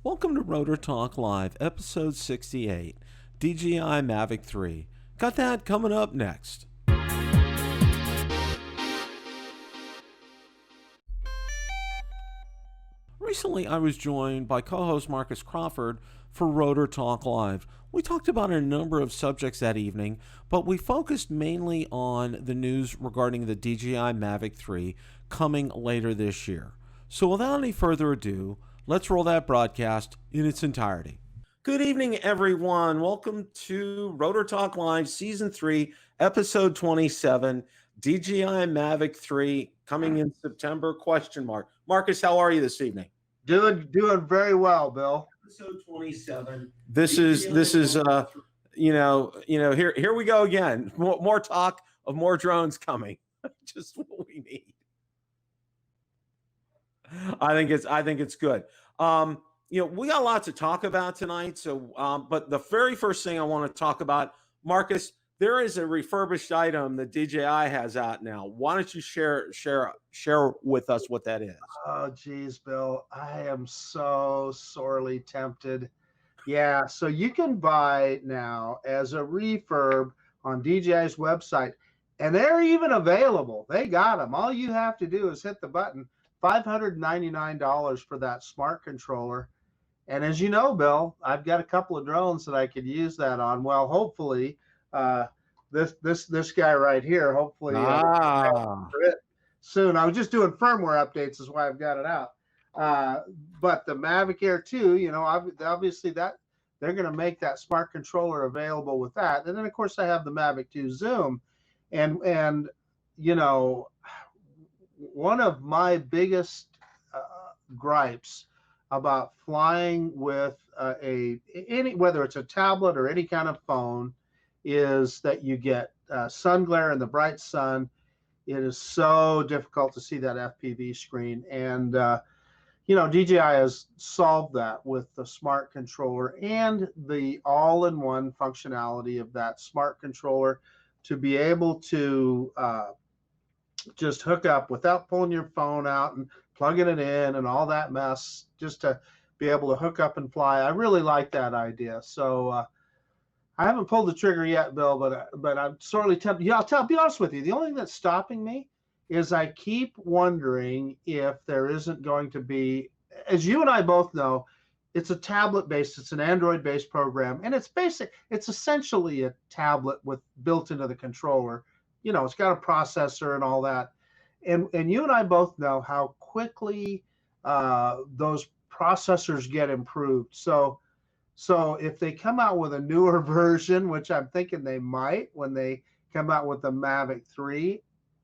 Welcome to Rotor Talk Live, episode 68, DJI Mavic 3. Got that coming up next. Recently, I was joined by co-host Marcus Crawford for Rotor Talk Live. We talked about a number of subjects that evening, but we focused mainly on the news regarding the DJI Mavic 3 coming later this year. So without any further ado, let's roll that broadcast in its entirety. Good evening, everyone. Welcome to Rotor Talk Live, Season 3, Episode 27, DJI Mavic 3, coming in September, ? Marcus, how are you this evening? Doing very well, Bill. Episode 27. This is here we go again. More talk of more drones coming. Just what we need. I think it's good. We got a lot to talk about tonight. So, but the very first thing I want to talk about, Marcus, there is a refurbished item that DJI has out now. Why don't you share with us what that is? Oh, geez, Bill, I am so sorely tempted. Yeah, so you can buy now as a refurb on DJI's website, and they're even available. They got them. All you have to do is hit the button. $599 for that smart controller. And as you know, Bill, I've got a couple of drones that I could use that on. Well, hopefully, this guy right here, hopefully for it soon. I was just doing firmware updates, is why I've got it out. But the Mavic Air 2, obviously that they're going to make that smart controller available with that. And then of course I have the Mavic 2 Zoom, and one of my biggest gripes about flying with whether it's a tablet or any kind of phone is that you get sun glare in the bright sun. It is so difficult to see that FPV screen, and DJI has solved that with the smart controller and the all-in-one functionality of that smart controller to be able to just hook up without pulling your phone out and plugging it in and all that mess, just to be able to hook up and fly. I really like that idea. So I haven't pulled the trigger yet, Bill, but I'm sorely tempted. Yeah, be honest with you. The only thing that's stopping me is I keep wondering if there isn't going to be, as you and I both know, it's a tablet-based, it's an Android-based program, and it's essentially a tablet with built into the controller. It's got a processor and all that. And you and I both know how quickly those processors get improved. So if they come out with a newer version, which I'm thinking they might when they come out with the Mavic 3,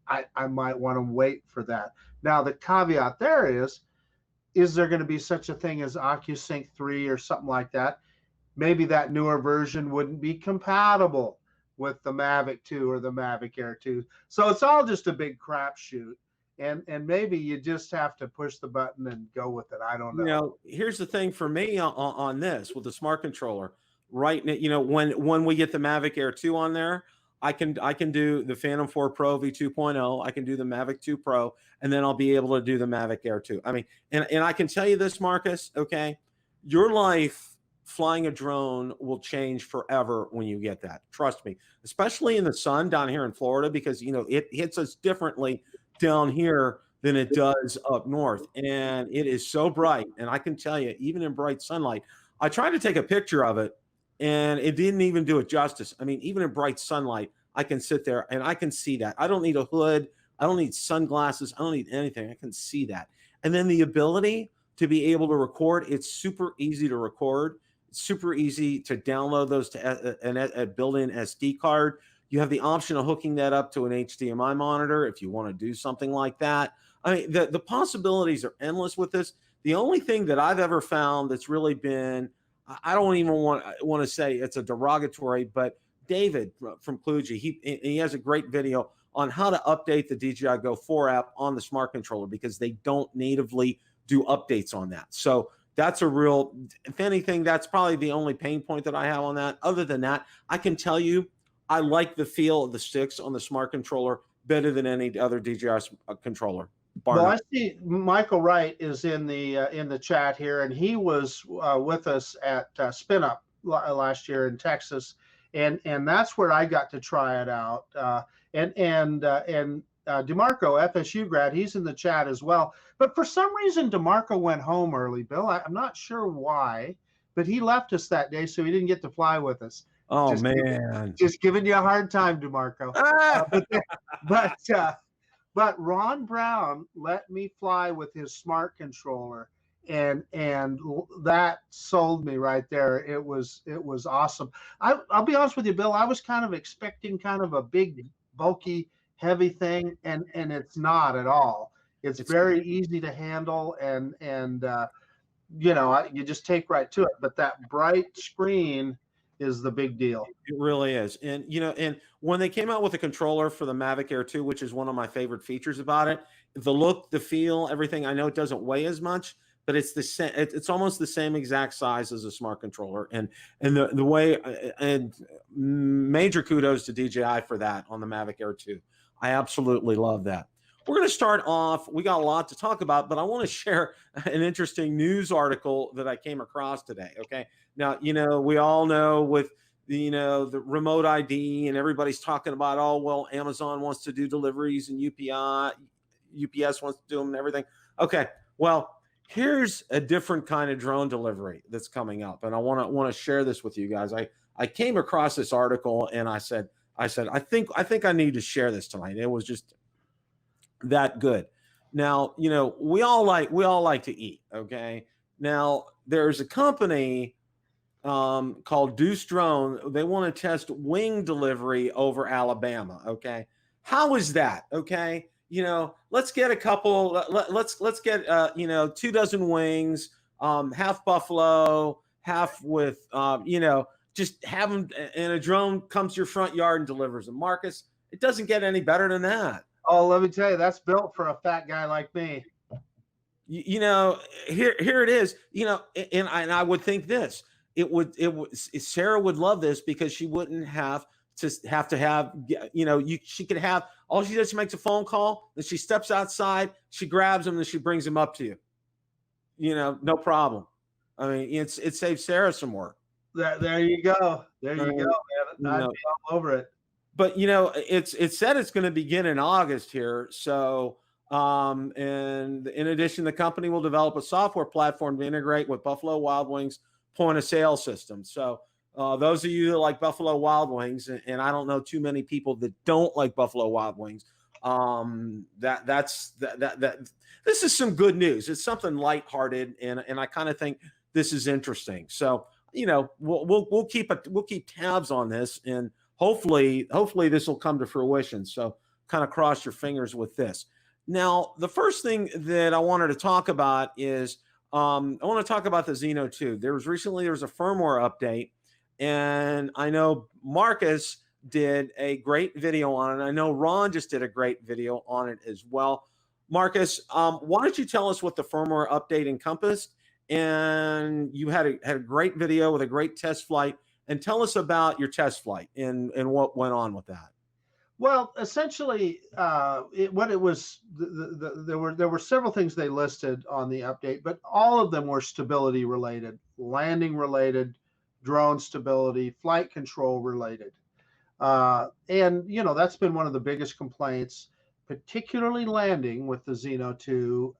I might want to wait for that. Now, the caveat there is there going to be such a thing as OcuSync 3 or something like that? Maybe that newer version wouldn't be compatible with the Mavic 2 or the Mavic Air 2. So it's all just a big crapshoot. And maybe you just have to push the button and go with it. I don't know. Here's the thing for me on this with the smart controller. Right now, when we get the Mavic Air 2 on there, I can do the Phantom 4 Pro V2.0. I can do the Mavic 2 Pro, and then I'll be able to do the Mavic Air 2. I mean, and I can tell you this, Marcus, okay? Your life flying a drone will change forever when you get that. Trust me, especially in the sun down here in Florida, because it hits us differently down here than it does up north, and it is so bright. And I can tell you, even in bright sunlight, I tried to take a picture of it and it didn't even do it justice. I mean, even in bright sunlight, I can sit there and I can see that. I don't need a hood, I don't need sunglasses, I don't need anything. I can see that. And then the ability to be able to record, it's super easy to record. It's super easy to download those to a built-in SD card. You have the option of hooking that up to an HDMI monitor if you want to do something like that. I mean, the possibilities are endless with this. The only thing that I've ever found that's really been, I don't even want to say it's a derogatory, but David from Kloogee, he has a great video on how to update the DJI Go 4 app on the smart controller, because they don't natively do updates on that. So that's a real, if anything, that's probably the only pain point that I have on that. Other than that, I can tell you, I like the feel of the sticks on the smart controller better than any other DJI controller. Well, I see Michael Wright is in the chat here, and he was with us at Spin Up last year in Texas, and that's where I got to try it out. And DeMarco, FSU grad, he's in the chat as well. But for some reason, DeMarco went home early, Bill. I'm not sure why, but he left us that day, so he didn't get to fly with us. Oh, man. Just giving you a hard time, DeMarco. But Ron Brown let me fly with his smart controller, and that sold me right there. It was awesome. I'll be honest with you, Bill. I was kind of expecting kind of a big, bulky, heavy thing, and it's not at all. It's very easy to handle, and you just take right to it. But that bright screen is the big deal. It really is. And and when they came out with a controller for the Mavic Air 2, which is one of my favorite features about it, the look, the feel, everything, I know it doesn't weigh as much, but it's the same, it's almost the same exact size as a smart controller. And the way, and major kudos to DJI for that on the Mavic Air 2. I absolutely love that. We're going to start off. We got a lot to talk about, but I want to share an interesting news article that I came across today. Okay. Now, we all know with the remote ID, and everybody's talking about, oh, well, Amazon wants to do deliveries and UPS wants to do them and everything. Okay. Well, here's a different kind of drone delivery that's coming up. And I want to share this with you guys. I came across this article and I said, I think I need to share this tonight. It was just that good. Now, we all like to eat. Okay. Now there's a company called Deuce Drone. They want to test wing delivery over Alabama. Okay. How is that? Okay. Let's get a couple, let's get, 24 wings, half buffalo, half with, just have them, and a drone comes to your front yard and delivers them. Marcus, it doesn't get any better than that. Oh, let me tell you, that's built for a fat guy like me. Here it is. And I would think this. Sarah would love this because she wouldn't have to have. She could have. All she does, she makes a phone call, then she steps outside, she grabs them, and she brings them up to you. No problem. I mean, it saves Sarah some work. There you go. There you go, man. I'd be all over it. But it's said it's going to begin in August here. So, and in addition, the company will develop a software platform to integrate with Buffalo Wild Wings point of sale system. So, those of you that like Buffalo Wild Wings, and I don't know too many people that don't like Buffalo Wild Wings, this is some good news. It's something lighthearted, and I kind of think this is interesting. So, we'll keep tabs on this, and hopefully this will come to fruition. So kind of cross your fingers with this. Now, the first thing that I wanted to talk about is I want to talk about the Xeno 2. There was a firmware update, and I know Marcus did a great video on it. I know Ron just did a great video on it as well. Marcus, why don't you tell us what the firmware update encompassed? And you had a great video with a great test flight. And tell us about your test flight and what went on with that. Well, essentially, there were several things they listed on the update, but all of them were stability related, landing related, drone stability, flight control related. And that's been one of the biggest complaints, particularly landing with the Xeno 2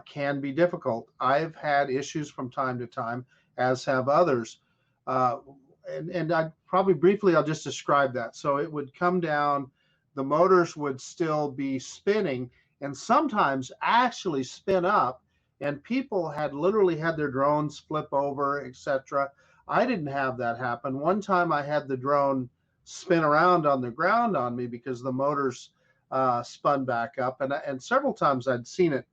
can be difficult. I've had issues from time to time, as have others. And I probably briefly, I'll just describe that. So it would come down, the motors would still be spinning, and sometimes actually spin up, and people had literally had their drones flip over, etc. I didn't have that happen. One time I had the drone spin around on the ground on me because the motors spun back up, and several times I'd seen it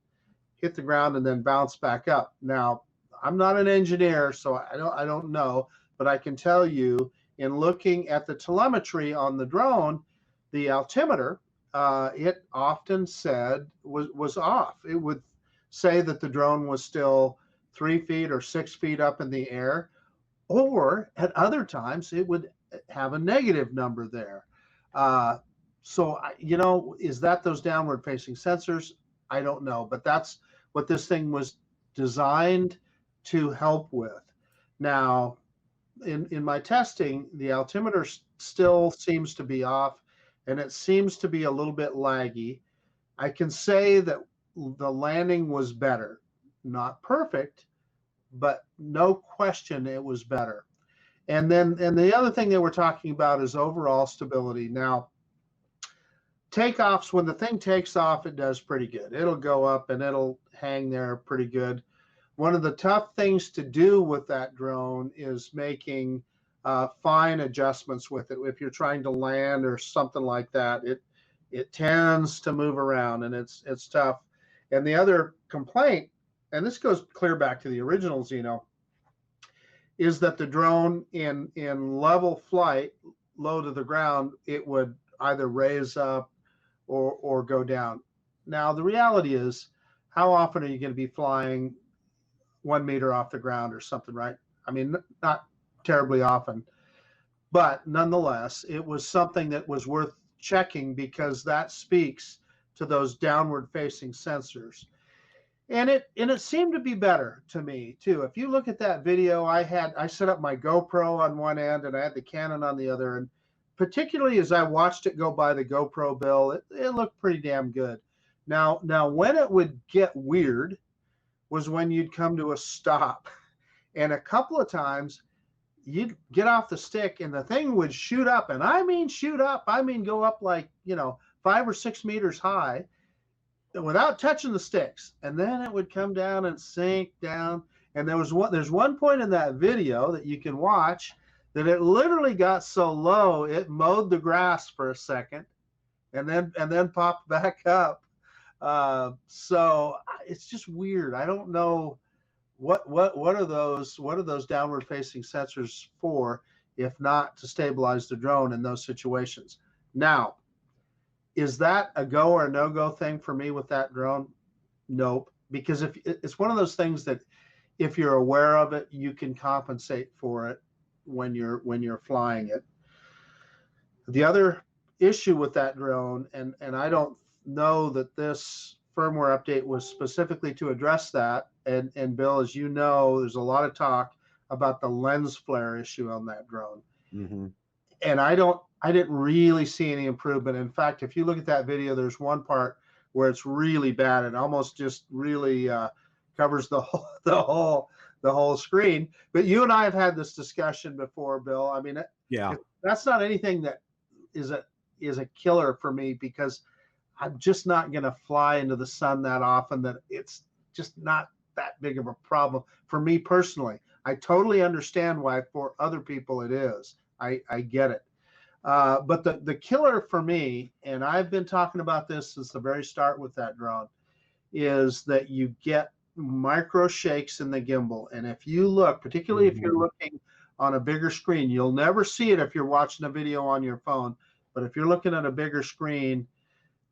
hit the ground and then bounce back up. Now, I'm not an engineer, so I don't know. But I can tell you, in looking at the telemetry on the drone, the altimeter, it often said was off. It would say that the drone was still 3 feet or 6 feet up in the air, or at other times it would have a negative number there. So, is that those downward facing sensors? I don't know, but that's what this thing was designed to help with. Now, in my testing, the altimeter still seems to be off, and it seems to be a little bit laggy. I can say that the landing was better, not perfect, but no question it was better. And the other thing that we're talking about is overall stability. Now, takeoffs, when the thing takes off, it does pretty good. It'll go up and it'll hang there pretty good. One of the tough things to do with that drone is making fine adjustments with it. If you're trying to land or something like that, it tends to move around, and it's tough. And the other complaint, and this goes clear back to the original Xeno, is that the drone in level flight, low to the ground, it would either raise up or go down. Now, the reality is, how often are you going to be flying 1 meter off the ground or something, right? I mean, not terribly often, but nonetheless, it was something that was worth checking, because that speaks to those downward facing sensors. And it seemed to be better to me too. If you look at that video, I set up my GoPro on one end and I had the Canon on the other, and particularly as I watched it go by the GoPro, Bill, it looked pretty damn good. Now when it would get weird was when you'd come to a stop, and a couple of times you'd get off the stick and the thing would shoot up, and I mean shoot up, I mean go up like 5 or 6 meters high without touching the sticks, and then it would come down and sink down. And there's one point in that video that you can watch that it literally got so low it mowed the grass for a second and then popped back up. So it's just weird. I don't know what are those downward facing sensors for, if not to stabilize the drone in those situations. Now, is that a go or a no-go thing for me with that drone? Nope. Because if it's one of those things that if you're aware of it, you can compensate for it when you're flying it. The other issue with that drone, and I don't know that this firmware update was specifically to address that, and Bill, as you know, there's a lot of talk about the lens flare issue on that drone. Mm-hmm. And I didn't really see any improvement. In fact, if you look at that video, there's one part where it's really bad. It almost just really covers the whole screen. But you and I have had this discussion before, Bill. I mean, yeah, that's not anything that is a killer for me, because I'm just not going to fly into the sun that often, that it's just not that big of a problem for me personally. I totally understand why for other people it is. I get it. But the killer for me, and I've been talking about this since the very start with that drone, is that you get micro shakes in the gimbal. And if you look, particularly if you're looking on a bigger screen, you'll never see it if you're watching a video on your phone. But if you're looking at a bigger screen,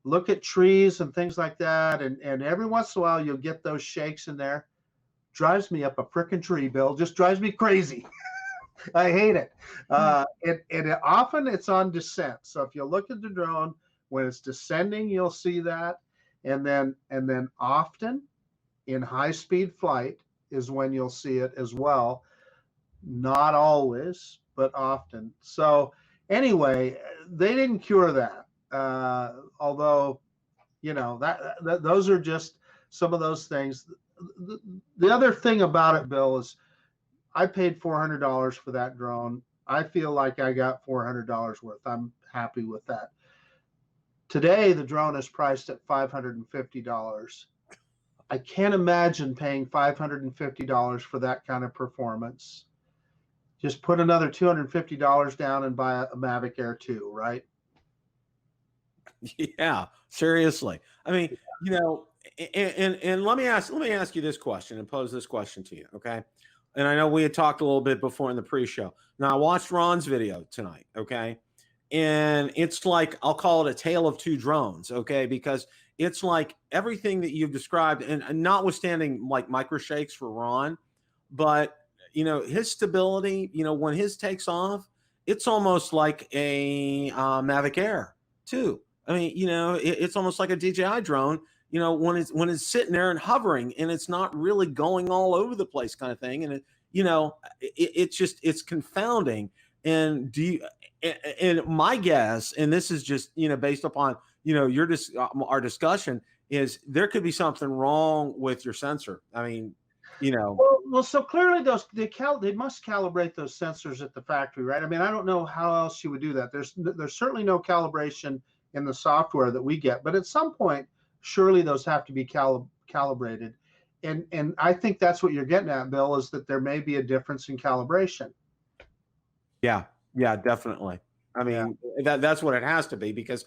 look at trees and things like that. And every once in a while, you'll get those shakes in there. Drives me up a frickin' tree, Bill. Just drives me crazy. I hate it. Often it's on descent. So if you look at the drone, when it's descending, you'll see that. And then often in high speed flight is when you'll see it as well. Not always, but often. So anyway, they didn't cure that. Although, that those are just some of those things. The other thing about it, Bill, is I paid $400 for that drone. I feel like I got $400 worth. I'm happy with that. Today, the drone is priced at $550. I can't imagine paying $550 for that kind of performance. Just put another $250 down and buy a Mavic Air 2, right? Yeah, seriously. I mean, and let me ask you this question and pose this question to you, okay? And I know we had talked a little bit before in the pre-show. Now, I watched Ron's video tonight, okay? And it's like, I'll call it a tale of two drones, okay? Because it's like everything that you've described, and notwithstanding like micro shakes for Ron, but, his stability, when his takes off, it's almost like a Mavic Air too. I mean, it's almost like a DJI drone, you know, when it's sitting there and hovering and it's not really going all over the place kind of thing. And it's just, it's confounding. And and my guess, and this is just, based upon, our discussion, is there could be something wrong with your sensor. I mean, Well, so clearly they must calibrate those sensors at the factory, right? I mean, I don't know how else you would do that. There's certainly no calibration in the software that we get, but at some point, surely those have to be calibrated. And I think that's what you're getting at, Bill, is that there may be a difference in calibration. Yeah, definitely. I mean, that's what it has to be, because,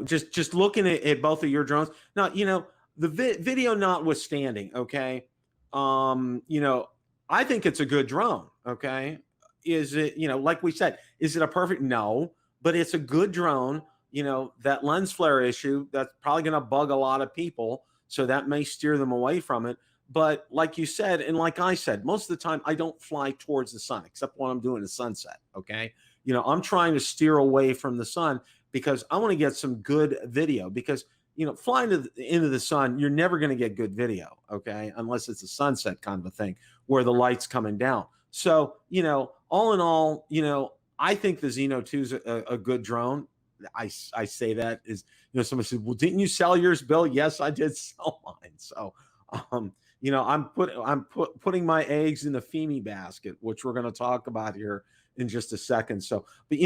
just looking at both of your drones now, the video notwithstanding, okay. I think it's a good drone. Okay. Is it, like we said, is it a perfect? No, but it's a good drone. That lens flare issue, that's probably going to bug a lot of people. So that may steer them away from it. But like you said, and like I said, most of the time I don't fly towards the sun, except when I'm doing a sunset. Okay. I'm trying to steer away from the sun because I want to get some good video, because flying into the sun, you're never going to get good video, okay, unless it's a sunset kind of a thing where the light's coming down. So, all in all, I think the Xeno 2 is a good drone. I say that is, somebody says, well, didn't you sell yours, Bill? Yes, I did sell mine. So, I'm putting my eggs in the Fimi basket, which we're going to talk about here in just a second. So, but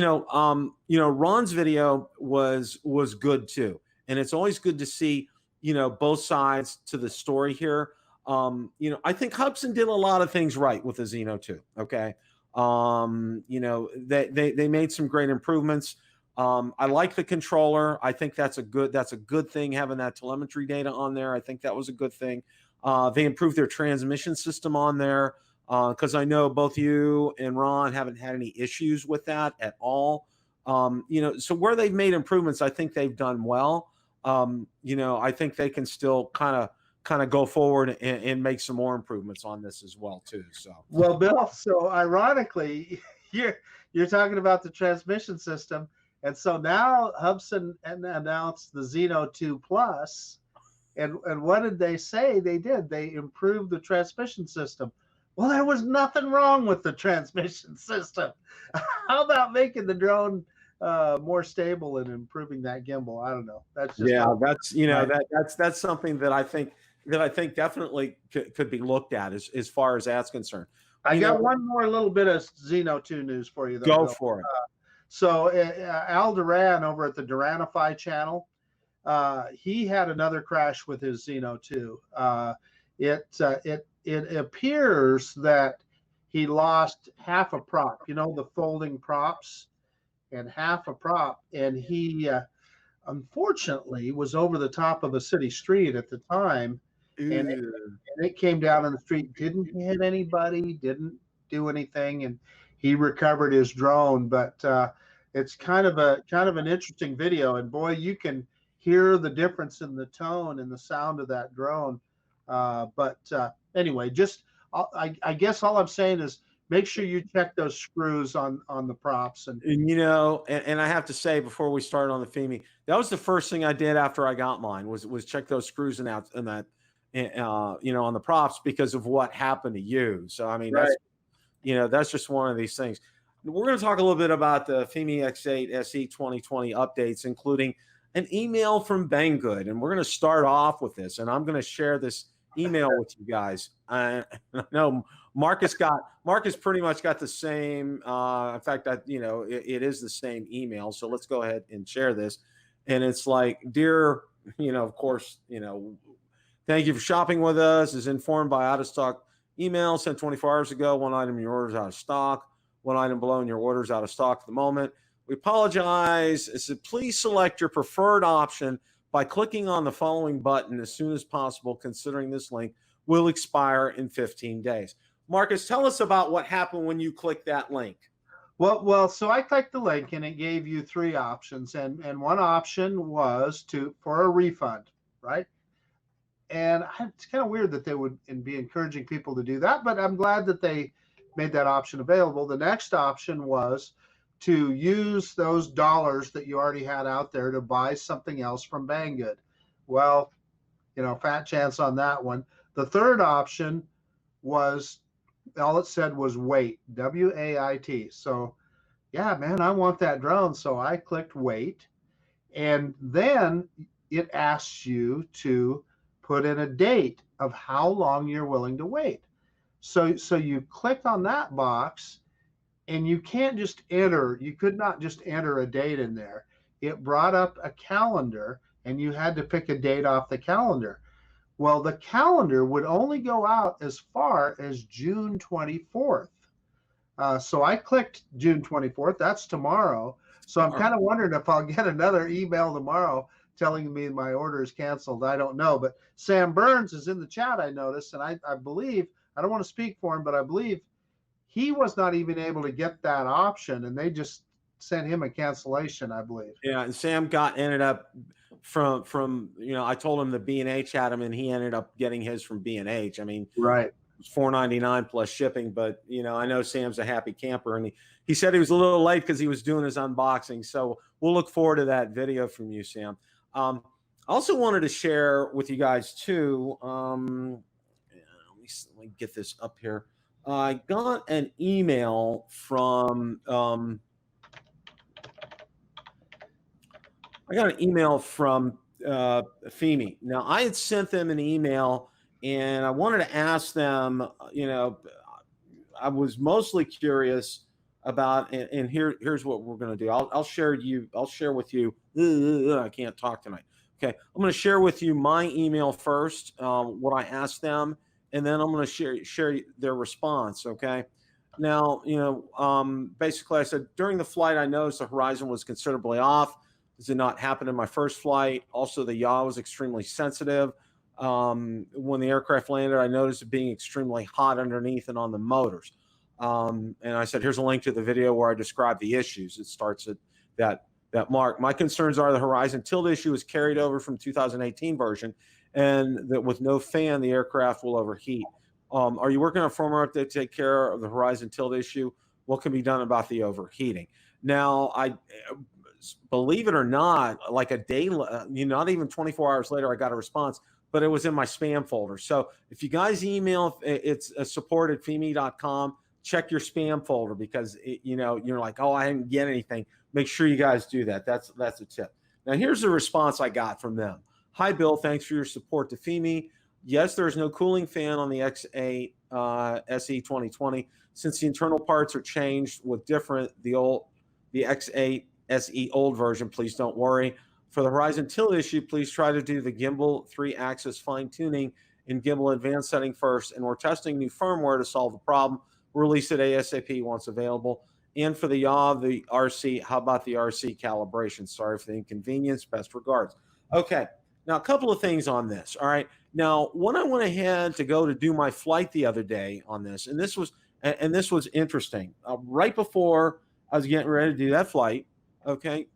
Ron's video was good too. And it's always good to see, both sides to the story here. I think Hubsan did a lot of things right with the Xeno 2. Okay. They made some great improvements. I like the controller. I think that's a good thing, having that telemetry data on there. I think that was a good thing. They improved their transmission system on there, because I know both you and Ron haven't had any issues with that at all. So where they've made improvements, I think they've done well. I think they can still kind of go forward and make some more improvements on this as well too. So, well, Bill, so ironically, you're talking about the transmission system, and so now Hubsan announced the Xeno 2 Plus, and what did they say they did? They improved the transmission system. Well, there was nothing wrong with the transmission system. How about making the drone more stable and improving that gimbal? I don't know. That's just that's something that I think definitely could be looked at as far as that's concerned. I got one more little bit of Xeno 2 news for you, though. Go Bill. for it. So Al Duran over at the Duranify channel, he had another crash with his Xeno 2. It appears that he lost half a prop, the folding props, and half a prop, and he unfortunately was over the top of a city street at the time, and it came down on the street, didn't hit anybody, didn't do anything, and he recovered his drone. But it's kind of an interesting video, and boy, you can hear the difference in the tone and the sound of that drone. Anyway, I guess all I'm saying is make sure you check those screws on the props. And I have to say, before we start on the Fimi, that was the first thing I did after I got mine was check those screws on the props, because of what happened to you. So I mean, right. That's just one of these things. We're going to talk a little bit about the Fimi X8 SE 2020 updates, including an email from Banggood, and we're going to start off with this, and I'm going to share this email with you guys. I know Marcus pretty much got the same. In fact, it is the same email. So let's go ahead and share this. And it's like, dear, of course, thank you for shopping with us. Is informed by out of stock email sent 24 hours ago. One item in your order is out of stock. One item below in your order is out of stock at the moment. We apologize. It said, please select your preferred option by clicking on the following button as soon as possible, considering this link will expire in 15 days. Marcus, tell us about what happened when you clicked that link. Well, so I clicked the link and it gave you three options, and one option was for a refund, right? And it's kind of weird that they would be encouraging people to do that, but I'm glad that they made that option available. The next option was to use those dollars that you already had out there to buy something else from Banggood. Well, fat chance on that one. The third option was, all it said was wait, WAIT. So yeah, man, I want that drone. So I clicked wait, and then it asks you to put in a date of how long you're willing to wait. So you click on that box, and you can't just enter, you could not just enter a date in there. It brought up a calendar, and you had to pick a date off the calendar. Well, the calendar would only go out as far as June 24th. So I clicked June 24th. That's tomorrow. So I'm kind of wondering if I'll get another email tomorrow telling me my order is canceled. I don't know. But Sam Burns is in the chat, I noticed. And I believe, I don't want to speak for him, but I believe he was not even able to get that option. And they just sent him a cancellation, I believe. Yeah. And Sam ended up from I told him the B&H had him, and he ended up getting his from B&H. I mean, right. It's $4.99 plus shipping, but I know Sam's a happy camper, and he said he was a little late because he was doing his unboxing. So we'll look forward to that video from you, Sam. I also wanted to share with you guys too. Let me get this up here. I got an email from Fimi. Now, I had sent them an email, and I wanted to ask them, I was mostly curious about, and here's what we're going to do. I'll share with you. I can't talk tonight. Okay. I'm going to share with you my email first, what I asked them, and then I'm going to share their response. Okay. Now, basically I said, during the flight, I noticed the horizon was considerably off. This did not happen in my first flight. Also, the yaw was extremely sensitive. When the aircraft landed, I noticed it being extremely hot underneath and on the motors. And I said, here's a link to the video where I describe the issues. It starts at that mark. My concerns are the horizon tilt issue is carried over from 2018 version, and that with no fan, the aircraft will overheat. Are you working on a firmware update to take care of the horizon tilt issue? What can be done about the overheating? Now, I believe it or not, like a day, not even 24 hours later, I got a response, but it was in my spam folder. So if you guys email, it's support at fimi.com, check your spam folder, because you're like, oh, I didn't get anything. Make sure you guys do that. That's a tip. Now, here's the response I got from them. Hi, Bill. Thanks for your support to Fimi. Yes, there's no cooling fan on the X8 SE 2020. Since the internal parts are changed with the X8 SE old version, please don't worry. For the horizon tilt issue, please try to do the gimbal 3-axis fine-tuning in gimbal advanced setting first, and we're testing new firmware to solve the problem. Release it ASAP once available. And for the yaw, the RC, how about the RC calibration? Sorry for the inconvenience. Best regards. Okay, now a couple of things on this. All right, now when I went ahead to go to do my flight the other day on this, and this was interesting. Right before I was getting ready to do that flight, okay,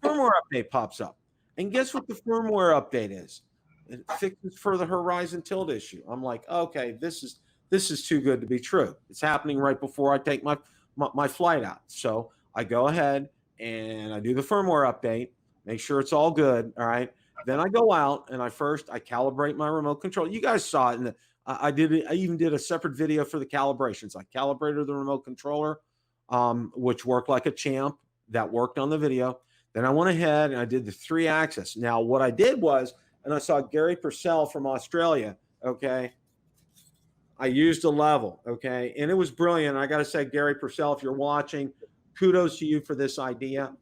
firmware update pops up, and guess what the firmware update is? It fixes for the horizon tilt issue. I'm like, okay, this is too good to be true. It's happening right before I take my flight out. So I go ahead and I do the firmware update, make sure it's all good. All right. Then I go out and I calibrate my remote control. You guys saw it, and I even did a separate video for the calibrations. I calibrated the remote controller, which worked like a champ. That worked on the video. Then I went ahead and I did the 3-axis. Now, what I did was, and I saw Gary Purcell from Australia, okay, I used a level, okay, and it was brilliant. I got to say, Gary Purcell, if you're watching, kudos to you for this idea.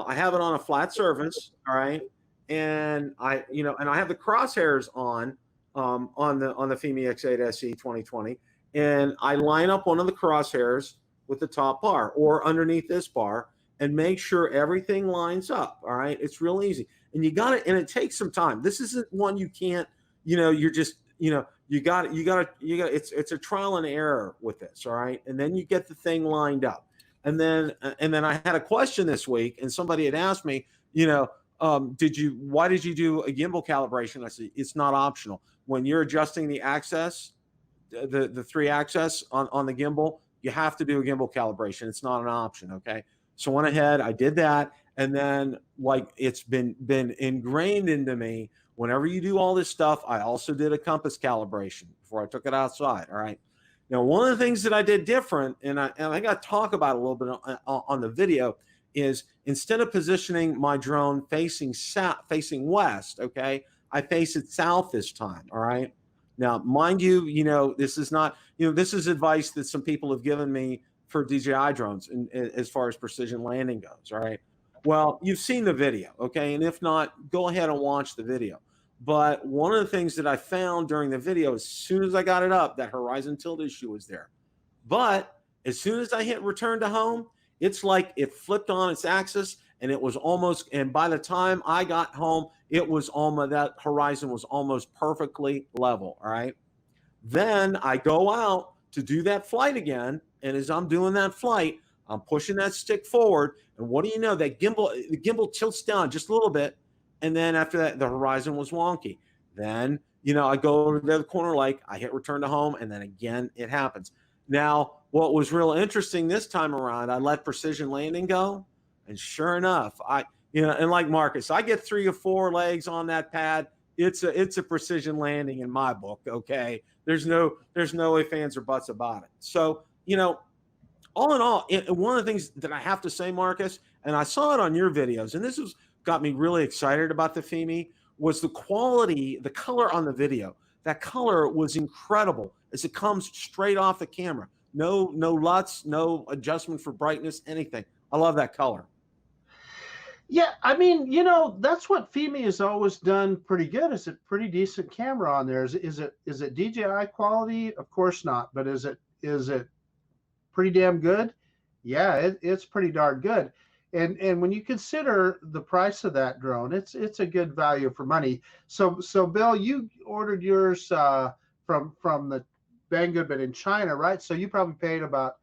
I have it on a flat surface, all right, and I have the crosshairs on the Fimi X8 SE 2020, and I line up one of the crosshairs with the top bar or underneath this bar, and make sure everything lines up. All right. It's real easy. And you got it. And it takes some time. This isn't one you can't, you're just, you got it's a trial and error with this. All right. And then you get the thing lined up. And then I had a question this week, and somebody had asked me, why did you do a gimbal calibration? I said, it's not optional. When you're adjusting the axis, the 3-axis on the gimbal, you have to do a gimbal calibration. It's not an option. Okay. So I went ahead, I did that, and then like it's been ingrained into me whenever you do all this stuff, I also did a compass calibration before I took it outside. All right. Now, one of the things that I did different, and I got to talk about it a little bit on the video, is instead of positioning my drone facing west, okay, I face it south this time. All right. Now, mind you, this is not, this is advice that some people have given me for DJI drones as far as precision landing goes. All right. Well, you've seen the video, okay? And if not, go ahead and watch the video. But one of the things that I found during the video, as soon as I got it up, that horizon tilt issue was there. But as soon as I hit return to home, it's like it flipped on its axis, and it was almost, and by the time I got home, it was almost, that horizon was almost perfectly level, all right? Then I go out to do that flight again, and as I'm doing that flight, I'm pushing that stick forward, and what do you know? The gimbal tilts down just a little bit, and then after that, the horizon was wonky. Then, I go over to the corner lake, I hit return to home, and then again, it happens. Now, what was real interesting this time around, I let precision landing go, and sure enough, and like Marcus, I get 3 or 4 legs on that pad. It's a precision landing in my book. Okay, there's no ifs, ands, or buts about it. So, all in all, one of the things that I have to say, Marcus, and I saw it on your videos, and this got me really excited about the Fimi, was the quality, the color on the video. That color was incredible as it comes straight off the camera. No LUTs, no adjustment for brightness, anything. I love that color. Yeah, I mean, that's what Fimi has always done pretty good. Is a pretty decent camera on there. Is it DJI quality? Of course not. But is it pretty damn good? Yeah, it's pretty darn good. And when you consider the price of that drone, it's a good value for money. So Bill, you ordered yours from the Banggood, but in China, right? So you probably paid about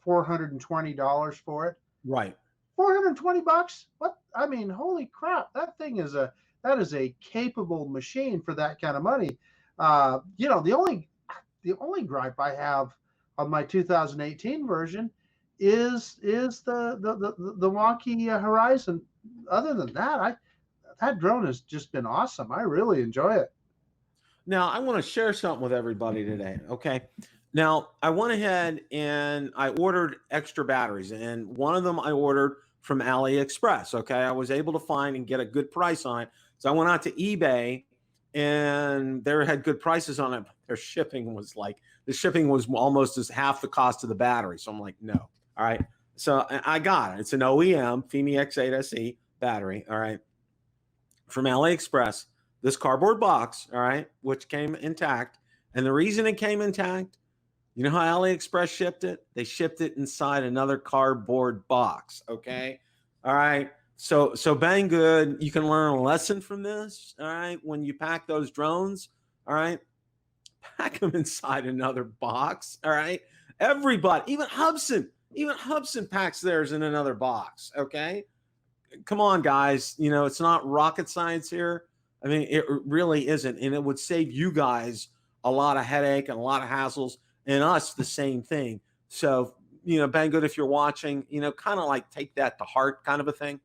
$420 for it. Right. $420? What? I mean, holy crap! That is a capable machine for that kind of money. The only gripe I have on my 2018 version is the wonky horizon. Other than that, that drone has just been awesome. I really enjoy it. Now, I want to share something with everybody today, okay? Now, I went ahead and I ordered extra batteries, and one of them I ordered from AliExpress, okay? I was able to find and get a good price on it. So I went out to eBay, and they had good prices on it. Their shipping was almost as half the cost of the battery. So I'm like, no. All right. So I got it. It's an OEM Fimi X8 SE battery. All right. From AliExpress, this cardboard box. All right. Which came intact. And the reason it came intact, you know how AliExpress shipped it? They shipped it inside another cardboard box. Okay. All right. So Banggood, you can learn a lesson from this. All right. When you pack those drones, all right, pack them inside another box. All right. Everybody, even Hubson packs theirs in another box. Okay. Come on, guys. It's not rocket science here. I mean, it really isn't. And it would save you guys a lot of headache and a lot of hassles, and us the same thing. So, Banggood, if you're watching, kind of like take that to heart, kind of a thing.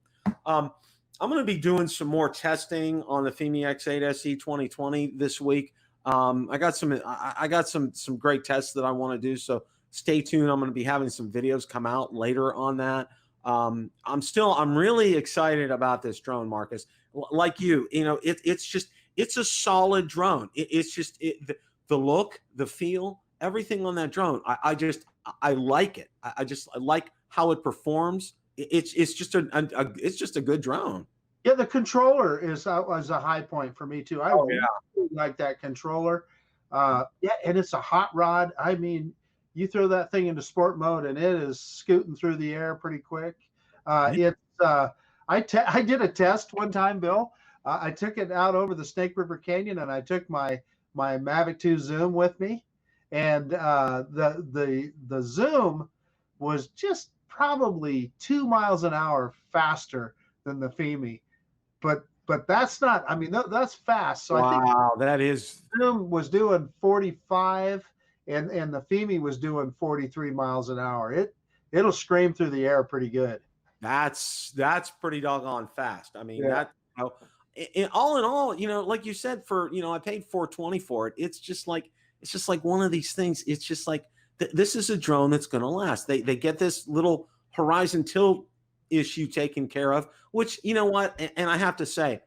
I'm going to be doing some more testing on the Fimi X8 SE 2020 this week. I got some great tests that I want to do. So stay tuned. I'm going to be having some videos come out later on that. I'm really excited about this drone, Marcus. Like you, it's a solid drone. The look, the feel, everything on that drone. I like it. I like how it performs. It's just a good drone. Yeah, the controller is a high point for me too. I really like that controller. Yeah, and it's a hot rod. I mean, you throw that thing into sport mode and it is scooting through the air pretty quick. I did a test one time, Bill. I took it out over the Snake River Canyon, and I took my Mavic 2 Zoom with me, and the Zoom was just probably 2 miles an hour faster than the Fimi, but that's not. I mean, that's fast. So I think that is. Zoom was doing 45, and the Fimi was doing 43 miles an hour. It'll scream through the air pretty good. That's pretty doggone fast. I mean, all in all, like you said, I paid $420 for it. It's just like one of these things. It's just like this is a drone that's going to last. They get this little horizon tilt issue taken care of, which, you know what, and I have to say,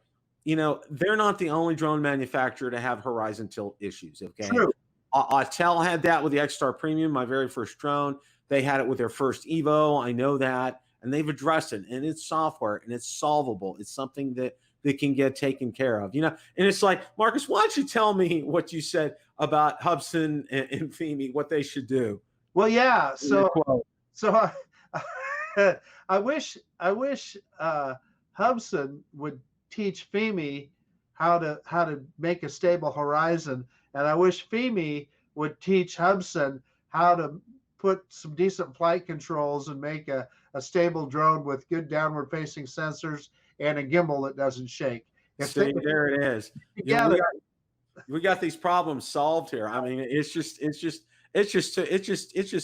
they're not the only drone manufacturer to have horizon tilt issues. Okay. True. Autel had that with the X-Star Premium, my very first drone. They had it with their first Evo. I know that, and they've addressed it, and it's software, and it's solvable. It's something that can get taken care of, and it's like, Marcus, why don't you tell me what you said about Hubsan and Fimi, what they should do? Well, yeah. So I wish Hubsan would teach Fimi how to make a stable horizon, and I wish Fimi would teach Hubsan how to put some decent flight controls and make a stable drone with good downward facing sensors and a gimbal that doesn't shake. See, there it is. We got these problems solved here. I mean, it's just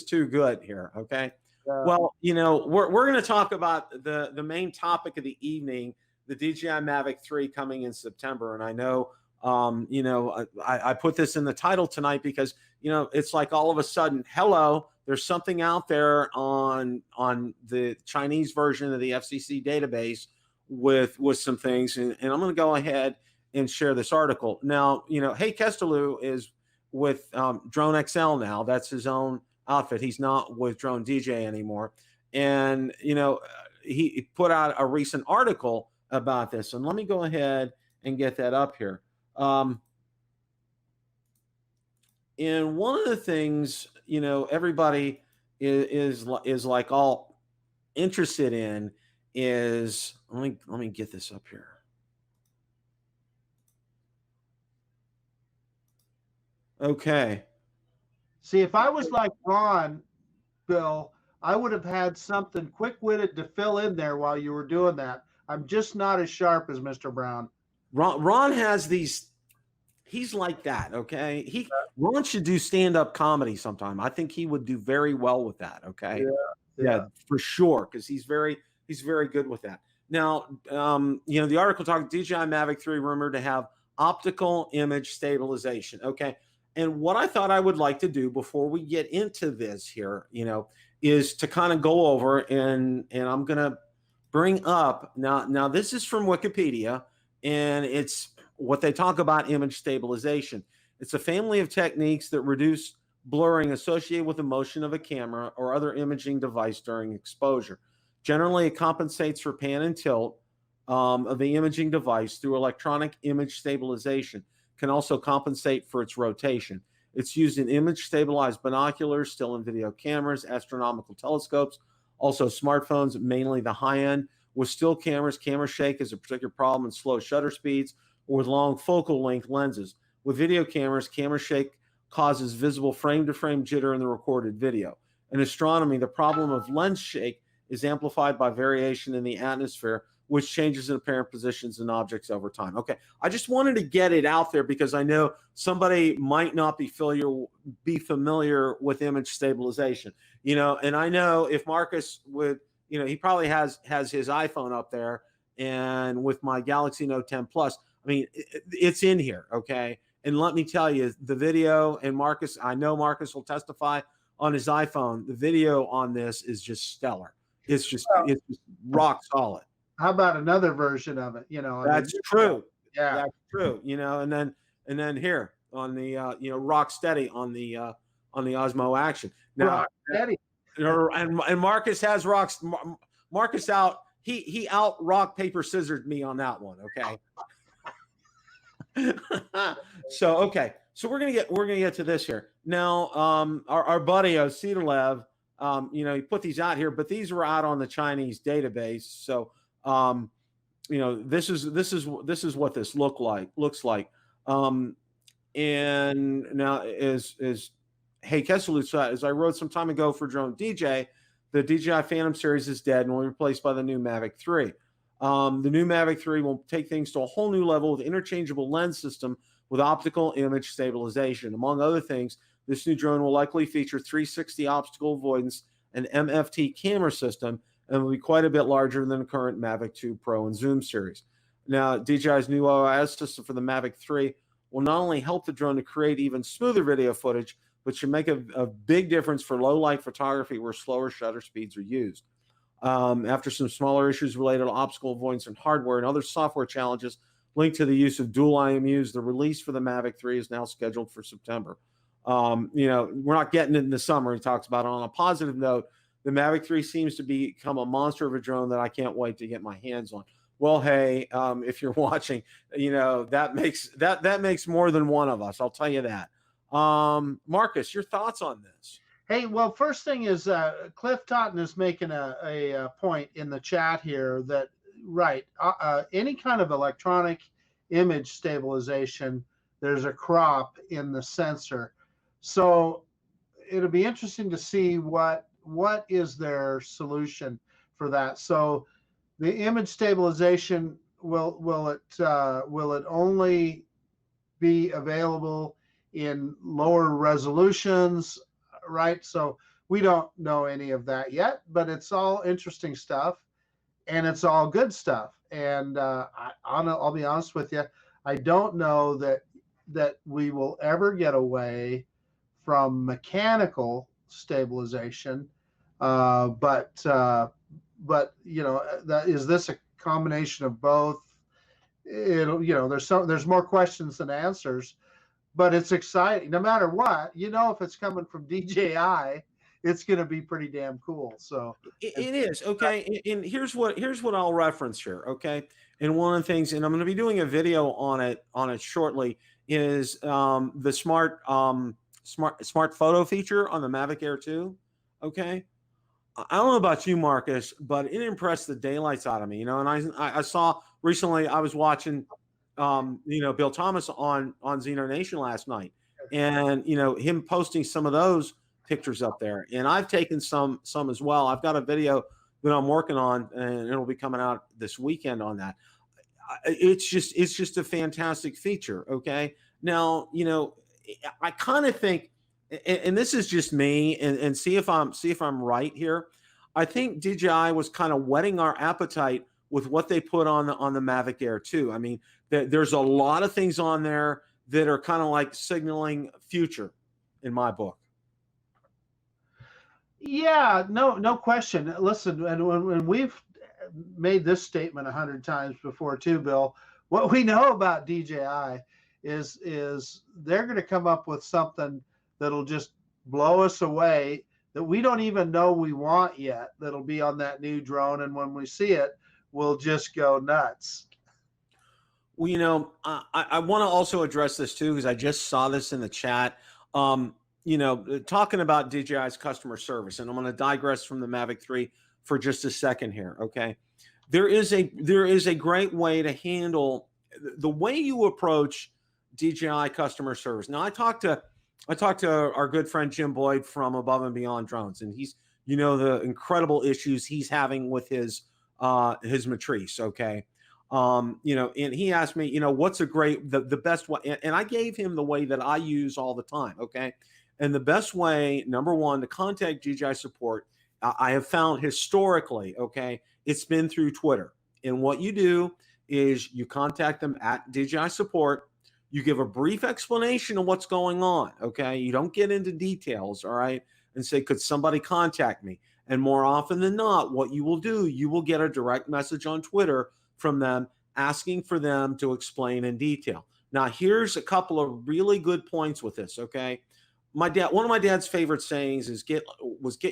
too good here. Okay. Well, we're going to talk about the main topic of the evening, the DJI Mavic 3 coming in September. And I know, I put this in the title tonight because, it's like all of a sudden, hello, there's something out there on the Chinese version of the FCC database with some things. And I'm going to go ahead and share this article. Now, Hey Kesteloo is with Drone XL now. That's his own outfit. He's not with Drone DJ anymore. And, he put out a recent article about this. And let me go ahead and get that up here. And one of the things, everybody is like all interested in is, let me get this up here. Okay. See, if I was like Ron, Bill, I would have had something quick-witted to fill in there while you were doing that. I'm just not as sharp as Mr. Brown. Ron has these. He's like that. Okay. Ron should do stand-up comedy sometime. I think he would do very well with that. Okay. Yeah, for sure. Cause he's very good with that. Now, the article talked DJI Mavic 3 rumored to have optical image stabilization. Okay. And what I thought I would like to do before we get into this here, is to kind of go over and I'm going to bring up now this is from Wikipedia, and it's what they talk about image stabilization. It's a family of techniques that reduce blurring associated with the motion of a camera or other imaging device during exposure. Generally, it compensates for pan and tilt of the imaging device through electronic image stabilization. Can also compensate for its rotation. It's used in image stabilized binoculars, still and video cameras, astronomical telescopes, also smartphones, mainly the high end. With still cameras, camera shake is a particular problem in slow shutter speeds or with long focal length lenses. With video cameras, camera shake causes visible frame-to-frame jitter in the recorded video. In astronomy, the problem of lens shake is amplified by variation in the atmosphere, which changes in apparent positions in objects over time. Okay, I just wanted to get it out there because I know somebody might not be familiar with image stabilization, and I know if Marcus would, he probably has his iPhone up there, and with my Galaxy Note 10 Plus, I mean, it's in here, okay? And let me tell you, the video, and Marcus, I know Marcus will testify on his iPhone, the video on this is just stellar. It's just rock solid. How about another version of it? That's true. Yeah, that's true. And then here on the rock steady on the Osmo Action. Now, rock steady. And Marcus has rocks. Marcus out. He out rock paper scissored me on that one. Okay. So we're gonna get to this here now. Our buddy Ositalev, he put these out here, but these were out on the Chinese database. So this is what this looks like. And now is Hey Kesselou, as I wrote some time ago for Drone DJ, the DJI Phantom series is dead and will be replaced by the new Mavic 3. The new Mavic 3 will take things to a whole new level with interchangeable lens system with optical image stabilization. Among other things, this new drone will likely feature 360 obstacle avoidance and MFT camera system and will be quite a bit larger than the current Mavic 2 Pro and Zoom series. Now, DJI's new OIS system for the Mavic 3 will not only help the drone to create even smoother video footage, but should make a big difference for low light photography where slower shutter speeds are used. After some smaller issues related to obstacle avoidance and hardware and other software challenges linked to the use of dual IMUs, the release for the Mavic 3 is now scheduled for September. We're not getting it in the summer. He talks about it. On a positive note, the Mavic 3 seems to become a monster of a drone that I can't wait to get my hands on. Well, hey, if you're watching, that makes more than one of us. I'll tell you that. Marcus, your thoughts on this? Hey, well, first thing is Cliff Totten is making a point in the chat here that, right, any kind of electronic image stabilization, there's a crop in the sensor. So it'll be interesting to see what is their solution for that. So the image stabilization, will it only be available in lower resolutions, right? So we don't know any of that yet, but it's all interesting stuff, and it's all good stuff. And I'll be honest with you, I don't know that we will ever get away from mechanical stabilization, but is this a combination of both? There's more questions than answers, but it's exciting. No matter what, if it's coming from DJI, it's going to be pretty damn cool. So it is okay. And here's what I'll reference here. Okay, and one of the things, and I'm going to be doing a video on it shortly, is the smart photo feature on the Mavic Air 2. Okay. I don't know about you, Marcus, but it impressed the daylights out of me, and I saw recently, I was watching, Bill Thomas on Xeno Nation last night, and, him posting some of those pictures up there, and I've taken some as well. I've got a video that I'm working on, and it'll be coming out this weekend on that. It's just a fantastic feature. Okay. Now, I kind of think, and this is just me, and see if I'm right here. I think DJI was kind of whetting our appetite with what they put on the Mavic Air 2. I mean, there's a lot of things on there that are kind of like signaling future in my book. Yeah, no question. Listen, and when we've made this statement 100 times before too, Bill, what we know about DJI is they're going to come up with something that'll just blow us away, that we don't even know we want yet, that'll be on that new drone. And when we see it, we'll just go nuts. Well, I want to also address this too, because I just saw this in the chat. Talking about DJI's customer service, and I'm going to digress from the Mavic 3 for just a second here. Okay. There is a great way to handle the way you approach DJI customer service. Now, I talked to our good friend Jim Boyd from Above and Beyond Drones, and he's, the incredible issues he's having with his Matrice. Okay. And he asked me, what's the best way? And I gave him the way that I use all the time. Okay. And the best way, number one, to contact DJI support, I have found historically, okay, it's been through Twitter. And what you do is you contact them at DJI support. You give a brief explanation of what's going on, okay? You don't get into details, all right? And say, could somebody contact me? And more often than not, what you will do, you will get a direct message on Twitter from them asking for them to explain in detail. Now, here's a couple of really good points with this, okay? One of my dad's favorite sayings is get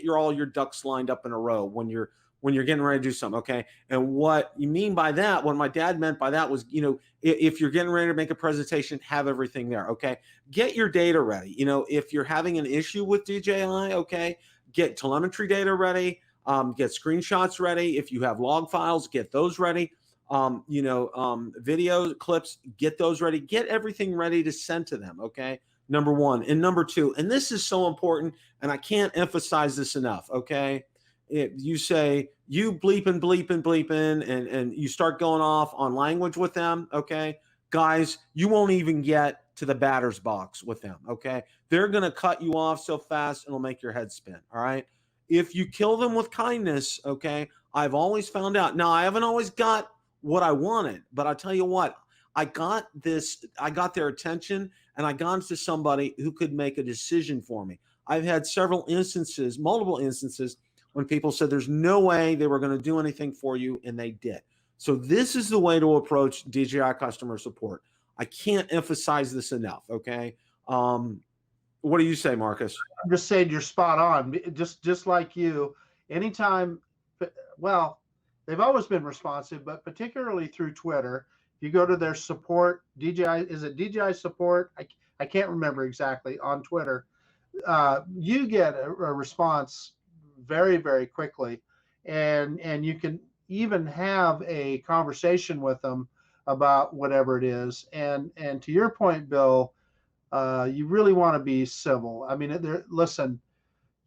all your ducks lined up in a row when you're getting ready to do something, okay? And what you mean by that, what my dad meant by that was, if you're getting ready to make a presentation, have everything there, okay? Get your data ready. If you're having an issue with DJI, okay, get telemetry data ready, get screenshots ready. If you have log files, get those ready. Video clips, get those ready. Get everything ready to send to them, okay? Number one. And number two, and this is so important, and I can't emphasize this enough, okay? If you say you bleeping, and you start going off on language with them, okay, guys, you won't even get to the batter's box with them, okay? They're going to cut you off so fast it'll make your head spin, all right? If you kill them with kindness, okay, I've always found out. Now, I haven't always got what I wanted. But I tell you what, I got their attention, and I got to somebody who could make a decision for me. I've had multiple instances when people said there's no way they were going to do anything for you, and they did. So this is the way to approach DJI customer support. I can't emphasize this enough. Okay. What do you say, Marcus? I'm just saying you're spot on. Just like you, anytime, well, they've always been responsive, but particularly through Twitter. If you go to their support, is it DJI support? I can't remember exactly on Twitter. You get a response very, very quickly, and you can even have a conversation with them about whatever it is. And to your point, Bill, you really want to be civil. I mean, listen,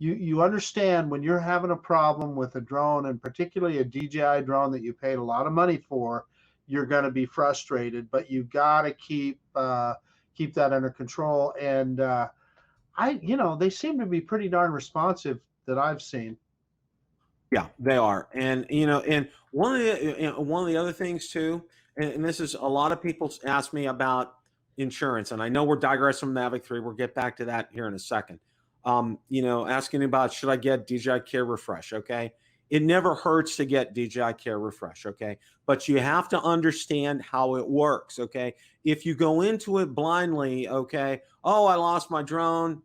you understand when you're having a problem with a drone, and particularly a DJI drone that you paid a lot of money for, you're going to be frustrated, but you got to keep that under control. And they seem to be pretty darn responsive that I've seen. Yeah, they are. And, and one of the other things too, and this is, a lot of people ask me about insurance, and I know we're digressing from Mavic 3. We'll get back to that here in a second. Asking about, should I get DJI Care Refresh? Okay. It never hurts to get DJI Care Refresh. Okay. But you have to understand how it works. Okay. If you go into it blindly, okay, oh, I lost my drone.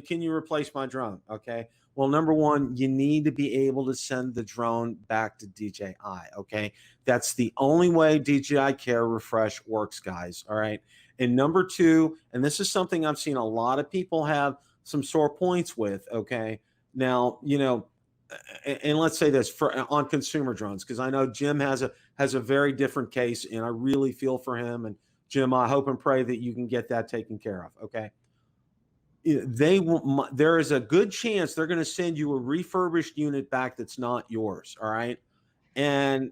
Can you replace my drone? Okay. Well, number one, you need to be able to send the drone back to DJI. Okay. That's the only way DJI Care Refresh works, guys. All right. And number two, and this is something I've seen a lot of people have some sore points with. Okay. Now, and let's say this on consumer drones, because I know Jim has a very different case, and I really feel for him. And Jim, I hope and pray that you can get that taken care of. Okay. There is a good chance they're going to send you a refurbished unit back that's not yours. All right. And,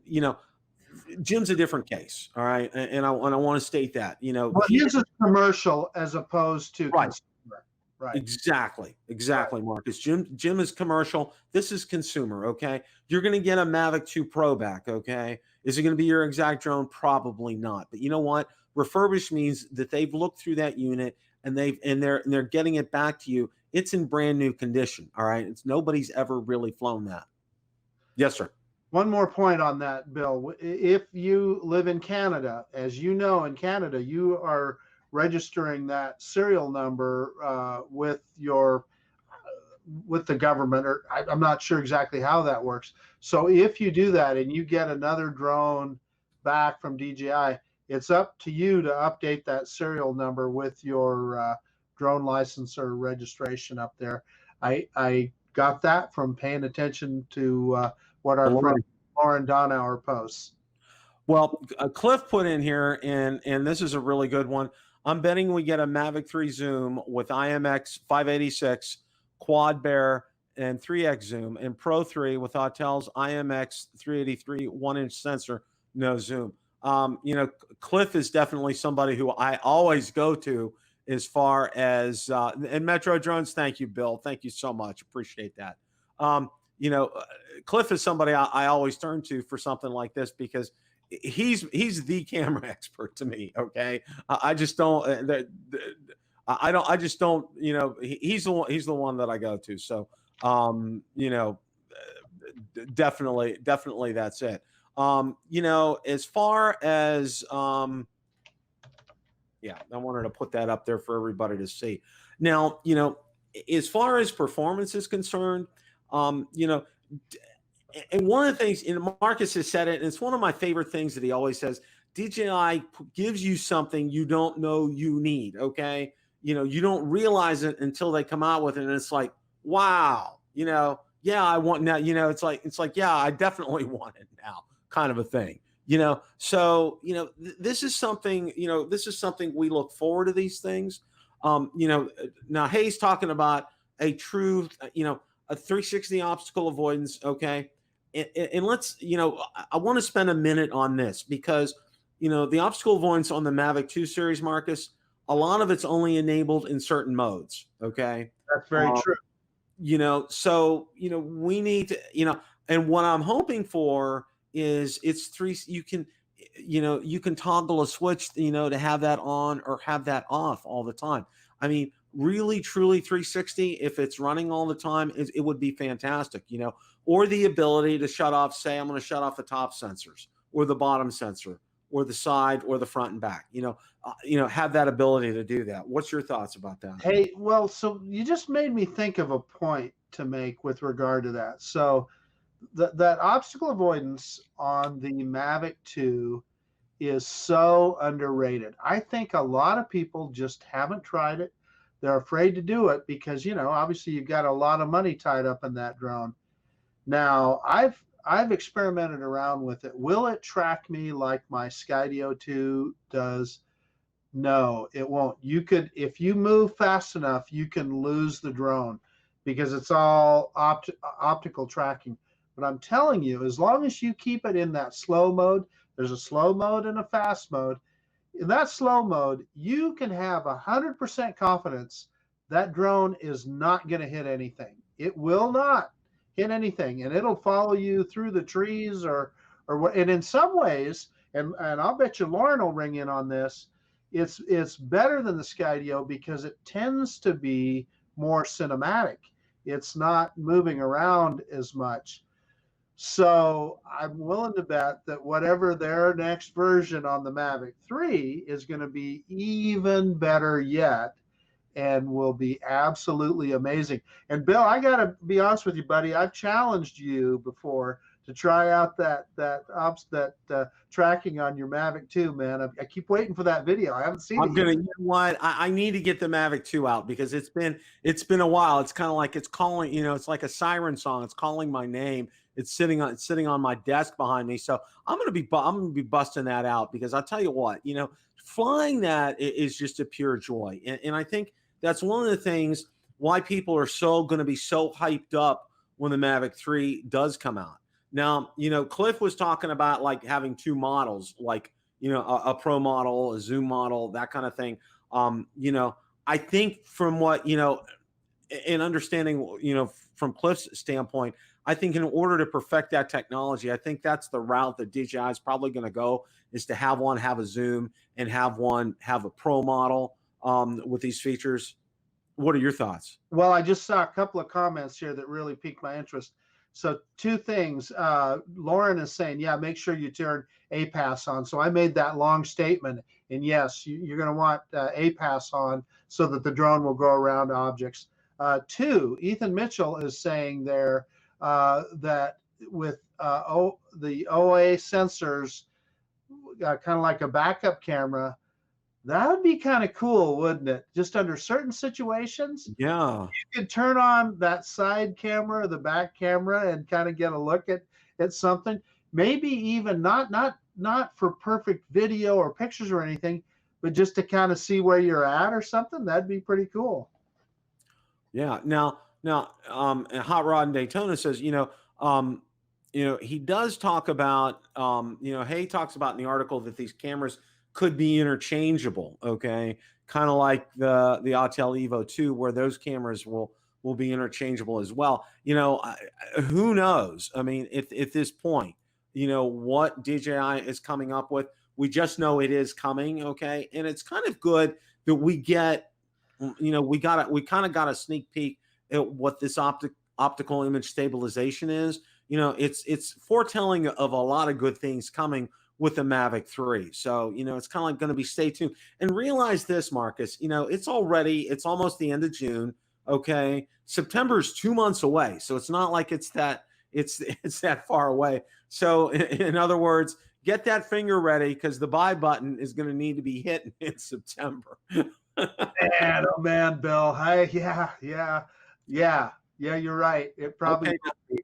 Jim's a different case. All right. And I want to state that, well, his is commercial as opposed to right. consumer. Right. Exactly, Right. Marcus. Jim is commercial. This is consumer. Okay. You're going to get a Mavic 2 Pro back. Okay. Is it going to be your exact drone? Probably not. But you know what? Refurbished means that they've looked through that unit, and they're getting it back to you. It's in brand new condition. All right. Nobody's ever really flown that. Yes, sir. One more point on that, Bill. If you live in Canada, as you know, in Canada, you are registering that serial number with the government, or I'm not sure exactly how that works. So if you do that and you get another drone back from DJI, it's up to you to update that serial number with your drone license or registration up there. I got that from paying attention to what our friend Lauren Donauer posts. Well, Cliff put in here, and this is a really good one. I'm betting we get a Mavic 3 zoom with IMX 586, quad bear, and 3x zoom, and Pro 3 with Autel's IMX 383 1-inch sensor, no zoom. Cliff is definitely somebody who I always go to as far as and Metro Drones. Thank you, Bill. Thank you so much. Appreciate that. Cliff is somebody I always turn to for something like this, because he's the camera expert to me. Okay. I just don't, he's the one that I go to. So, definitely that's it. As far as, yeah, I wanted to put that up there for everybody to see. Now, as far as performance is concerned, and one of the things, and Marcus has said it, and it's one of my favorite things that he always says, DJI gives you something you don't know you need. Okay. You don't realize it until they come out with it. And it's like, wow, yeah, I want now, it's like, yeah, I definitely want it now, kind of a thing, so, this is something we look forward to these things. Now Hayes talking about a true, a 360 obstacle avoidance. Okay. And let's, I want to spend a minute on this, because, the obstacle avoidance on the Mavic 2 series, Marcus, a lot of it's only enabled in certain modes. Okay. That's very true. So, we need to, and what I'm hoping for is you know, you can toggle a switch, you know, to have that on or have that off all the time. I mean, really, truly 360, if it's running all the time, it would be fantastic, you know, or the ability to shut off, say, I'm going to shut off the top sensors or the bottom sensor or the side or the front and back, you know, have that ability to do that. What's your thoughts about that? Hey, well, so you just made me think of a point to make with regard to that. So that obstacle avoidance on the Mavic 2 is so underrated. I think a lot of people just haven't tried it. They're afraid to do it because, you know, obviously you've got a lot of money tied up in that drone. Now, I've experimented around with it. Will it track me like my Skydio 2 does? No, it won't. You could, if you move fast enough, you can lose the drone because it's all optical tracking. But I'm telling you, as long as you keep it in that slow mode, there's a slow mode and a fast mode. In that slow mode, you can have 100% confidence that drone is not going to hit anything. It will not hit anything, and it'll follow you through the trees or what. And in some ways, and I'll bet you Lauren will ring in on this. It's better than the Skydio because it tends to be more cinematic. It's not moving around as much. So I'm willing to bet that whatever their next version on the Mavic 3 is going to be even better yet and will be absolutely amazing. And Bill, I got to be honest with you, buddy. I've challenged you before to try out that tracking on your Mavic 2, man. I keep waiting for that video. I haven't seen it yet. You know what? I need to get the Mavic 2 out because it's been a while. It's kind of like it's calling, you know, it's like a siren song. It's calling my name. It's sitting on my desk behind me. So I'm gonna be busting that out because I'll tell you what, you know, flying that is just a pure joy, and I think that's one of the things why people are so going to be so hyped up when the Mavic 3 does come out. Now, you know, Cliff was talking about like having two models, like, you know, a pro model, a zoom model, that kind of thing. You know, I think from what, you know, in understanding, you know, from Cliff's standpoint, I think in order to perfect that technology, I think that's the route that DJI is probably going to go, is to have one have a zoom and have a pro model with these features. What are your thoughts? Well, I just saw a couple of comments here that really piqued my interest. So two things. Lauren is saying, yeah, make sure you turn APAS on. So I made that long statement. And yes, you're going to want APAS on so that the drone will go around objects. Two, Ethan Mitchell is saying there that with the OA sensors, kind of like a backup camera, that would be kind of cool, wouldn't it? Just under certain situations, Yeah. you could turn on that side camera, the back camera, and kind of get a look at something. Maybe even not for perfect video or pictures or anything, but just to kind of see where you're at or something. That'd be pretty cool. Yeah. Now, Hot Rod in Daytona says, you know, he does talk about, you know, he talks about in the article that these cameras could be interchangeable. Okay, kind of like the Autel Evo 2, where those cameras will be interchangeable as well. You know, who knows? I mean, at this point, you know what DJI is coming up with. We just know it is coming. Okay, and it's kind of good that we get, you know, we kind of got a sneak peek at what this optical image stabilization is. You know, it's foretelling of a lot of good things coming with the Mavic 3. So, you know, it's kind of like going to be stay tuned and realize this, Marcus, you know, it's almost the end of June. Okay. September is 2 months away. So it's not like it's that far away. So in other words, get that finger ready because the buy button is going to need to be hit in September. Man, oh man, Bill. Yeah, you're right. It probably Okay.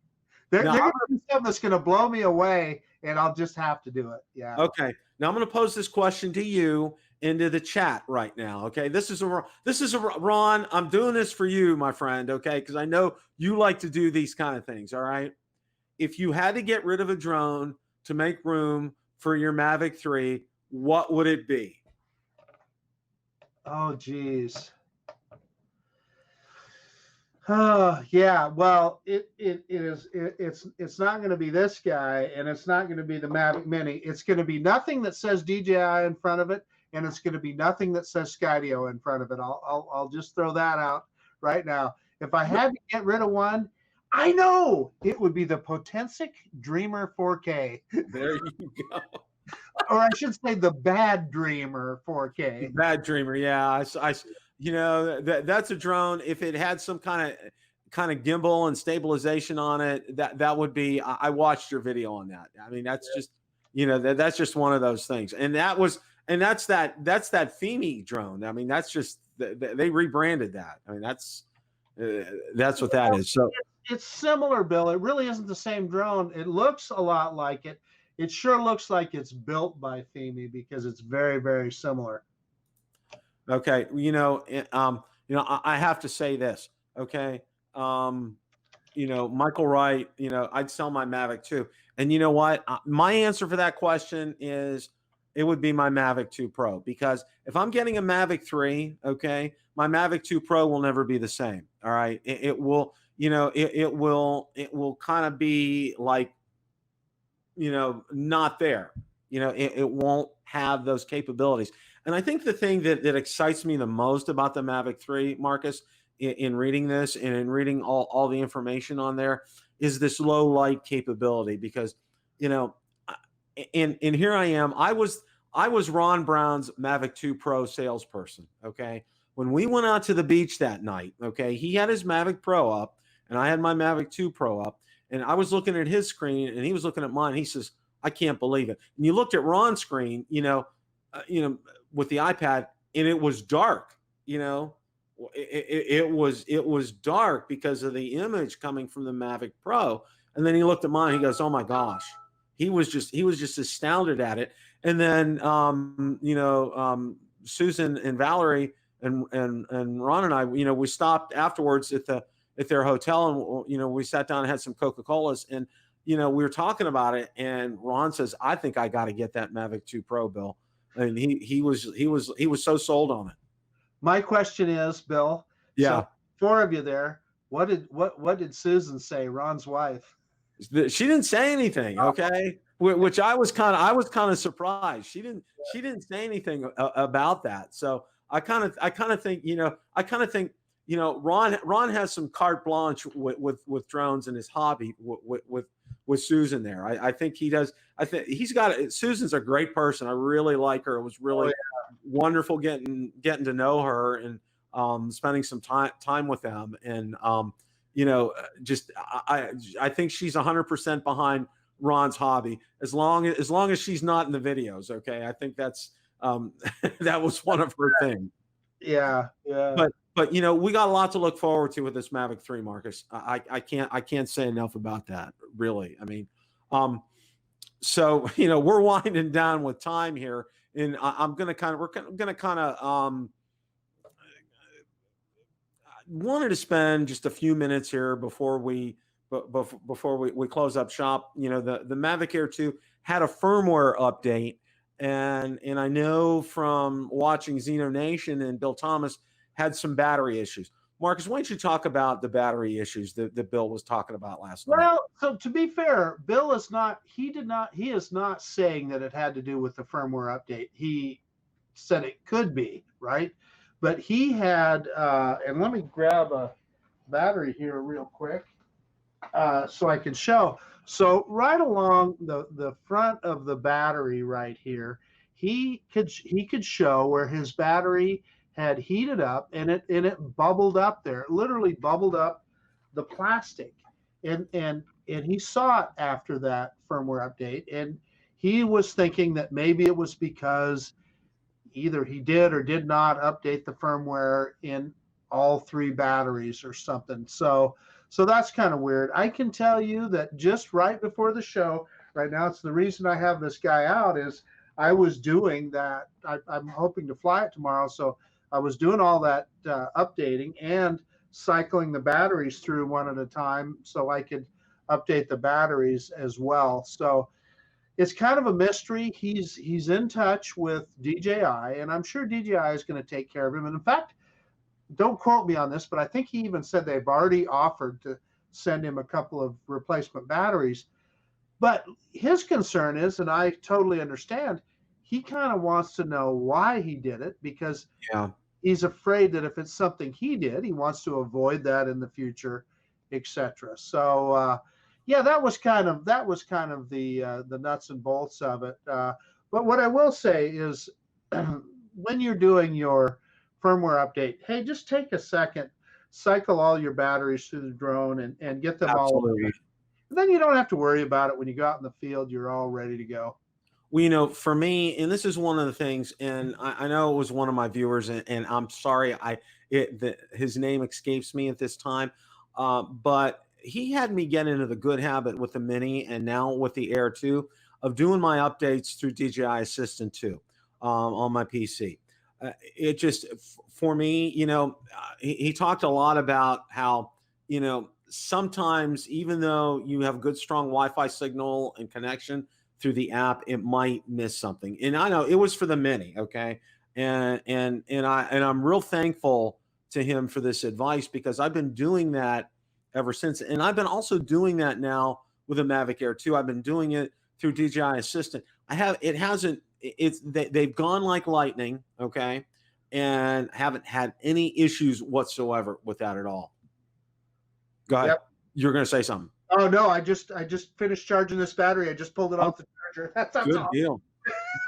they're going to do something that's going to blow me away, and I'll just have to do it. Yeah. Okay. Now I'm going to pose this question to you into the chat right now. Okay. This is a Ron. I'm doing this for you, my friend. Okay. Because I know you like to do these kind of things. All right. If you had to get rid of a drone to make room for your Mavic 3, what would it be? Oh, geez. Yeah, well, it's not going to be this guy, and it's not going to be the Mavic Mini. It's going to be nothing that says DJI in front of it, and it's going to be nothing that says Skydio in front of it. I'll just throw that out right now. If I had to get rid of one, I know it would be the Potensic Dreamer 4K, There you go. or I should say the Bad Dreamer 4K. Bad Dreamer, yeah. You know, that's a drone. If it had some kind of gimbal and stabilization on it, that would be. I watched your video on that. I mean, that's just, you know, that's just one of those things. And that's that Fimi drone. I mean, that's just they rebranded that. I mean, that's what that is. So it's similar, Bill. It really isn't the same drone. It looks a lot like it. It sure looks like it's built by Fimi because it's very, very similar. Okay, you know, I have to say this. Okay, you know, Michael Wright. You know, I'd sell my Mavic too. And you know what? My answer for that question is it would be my Mavic 2 Pro, because if I'm getting a Mavic 3, okay, my Mavic 2 Pro will never be the same. All right, it will. You know, it will kind of be like, you know, not there. You know, it won't have those capabilities. And I think the thing that excites me the most about the Mavic 3, Marcus, in reading this and in reading all the information on there, is this low light capability. Because, you know, and here I am. I was Ron Brown's Mavic 2 Pro salesperson. Okay, when we went out to the beach that night, okay, he had his Mavic Pro up, and I had my Mavic 2 Pro up, and I was looking at his screen, and he was looking at mine. He says, "I can't believe it." And you looked at Ron's screen, you know, with the iPad, and it was dark. You know, it was dark because of the image coming from the Mavic Pro. And then he looked at mine. He goes, "Oh my gosh!" He was just astounded at it. And then Susan and Valerie and Ron and I, you know, we stopped afterwards at their hotel, and you know, we sat down and had some Coca-Colas, and you know, we were talking about it, and Ron says, "I think I got to get that Mavic 2 Pro, Bill." And he was so sold on it. My question is, Bill. Yeah. So 4 of you there. What did Susan say, Ron's wife? She didn't say anything. Okay, which I was kind of surprised. She didn't say anything about that. So I kind of think, you know, Ron has some carte blanche with drones and his hobby with Susan there. I think he does. I think he's got. Susan's a great person. I really like her. It was really wonderful getting to know her and spending some time with them. And you know, just I think she's 100% behind Ron's hobby, as long as she's not in the videos. Okay, I think that's that was one of her things. Yeah. But you know, we got a lot to look forward to with this Mavic 3, Marcus. I can't say enough about that, really. I mean, so you know, we're winding down with time here, and we're gonna kind of wanted to spend just a few minutes here before we close up shop. You know, the Mavic Air 2 had a firmware update, and I know from watching Xeno Nation and Bill Thomas had some battery issues. Marcus, why don't you talk about the battery issues that Bill was talking about last night? Well, so to be fair, Bill is not saying that it had to do with the firmware update. He said it could be, right? But he had, and let me grab a battery here real quick so I can show. So right along the front of the battery right here, he could show where his battery had heated up, and it bubbled up there. It literally bubbled up the plastic, and he saw it after that firmware update, and he was thinking that maybe it was because either he did or did not update the firmware in all 3 batteries or something. So that's kind of weird. I can tell you that just right before the show, right now, it's the reason I have this guy out, is I was doing that. I'm hoping to fly it tomorrow, so I was doing all that updating and cycling the batteries through one at a time so I could update the batteries as well. So it's kind of a mystery. He's in touch with DJI, and I'm sure DJI is going to take care of him. And in fact, don't quote me on this, but I think he even said they've already offered to send him a couple of replacement batteries. But his concern is, and I totally understand, he kind of wants to know why he did it, because Yeah. he's afraid that if it's something he did, he wants to avoid that in the future, etc. So yeah, that was kind of the nuts and bolts of it. But what I will say is, when you're doing your firmware update, hey, just take a second, cycle all your batteries through the drone and get them all. Absolutely. And then you don't have to worry about it when you go out in the field. You're all ready to go. Well, you know, for me, and this is one of the things, and I know it was one of my viewers, and I'm sorry, his name escapes me at this time, but he had me get into the good habit with the Mini and now with the Air 2 of doing my updates through DJI Assistant 2 on my PC. It just, for me, you know, he talked a lot about how, you know, sometimes even though you have good, strong Wi-Fi signal and connection through the app, it might miss something. And I know it was for the Mini, okay? And I'm real thankful to him for this advice, because I've been doing that ever since. And I've been also doing that now with a Mavic Air 2. I've been doing it through DJI Assistant. They've gone like lightning, okay? And haven't had any issues whatsoever with that at all. Go ahead. Yep. You're going to say something. Oh no, I just finished charging this battery. I just pulled it off the charger. That's Good awesome. deal.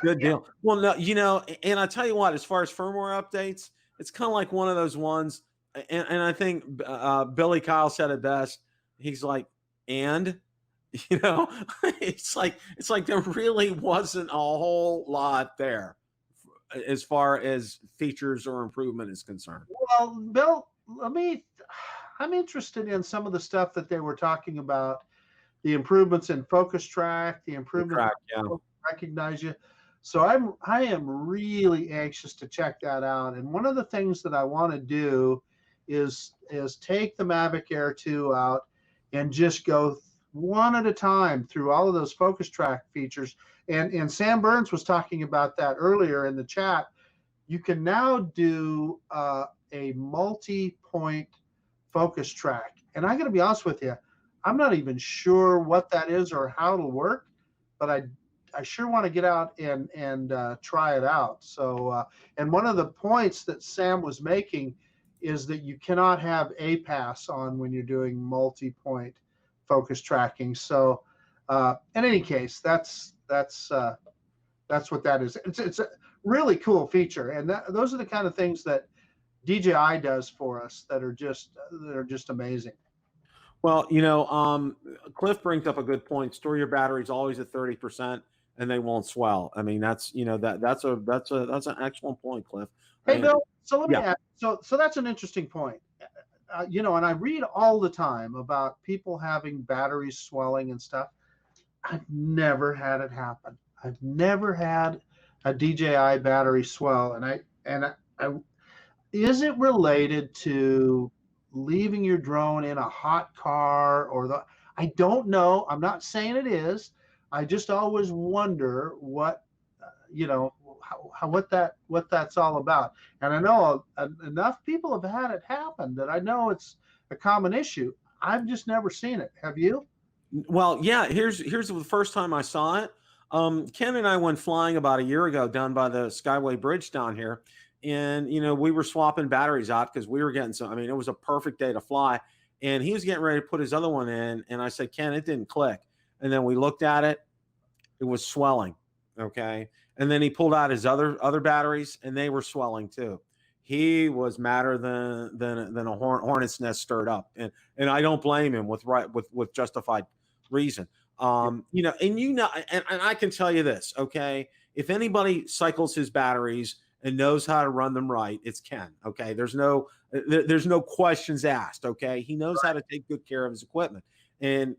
Good deal. Well, no, you know, and I tell you what, as far as firmware updates, it's kind of like one of those ones, and I think Billy Kyle said it best. He's like, and you know, it's like there really wasn't a whole lot there as far as features or improvement is concerned. Well, Bill, I'm interested in some of the stuff that they were talking about, the improvements in focus track, the improvement recognize you. So I am really anxious to check that out. And one of the things that I want to do is take the Mavic Air 2 out and just go one at a time through all of those focus track features. And Sam Burns was talking about that earlier in the chat. You can now do a multi-point focus track. And I got to be honest with you, I'm not even sure what that is or how it'll work, but I sure want to get out and try it out. So, and one of the points that Sam was making is that you cannot have APAS on when you're doing multi-point focus tracking. So, in any case, that's what that is. It's a really cool feature, and those are the kind of things that DJI does for us that are just amazing. Well, you know, Cliff brings up a good point. Store your batteries always at 30%, and they won't swell. I mean, that's, you know, that's an excellent point, Cliff. Hey, Bill. So let me ask. So that's an interesting point. You know, and I read all the time about people having batteries swelling and stuff. I've never had it happen. I've never had a DJI battery swell, and I is it related to leaving your drone in a hot car or I don't know. I'm not saying it is. I just always wonder what, you know, what that's all about. And I know enough people have had it happen that I know it's a common issue. I've just never seen it. Have you? Well, yeah, here's the first time I saw it. Ken and I went flying about a year ago down by the Skyway Bridge down here. And, you know, we were swapping batteries out because we were getting some, I mean, it was a perfect day to fly. And he was getting ready to put his other one in. And I said, Ken, it didn't click. And then we looked at it. It was swelling. Okay. And then he pulled out his other batteries, and they were swelling too. He was madder than a hornet's nest stirred up. And I don't blame him with justified reason. You know, and I can tell you this, okay? If anybody cycles his batteries and knows how to run them right, it's Ken. Okay. There's no questions asked. Okay. He knows how to take good care of his equipment. And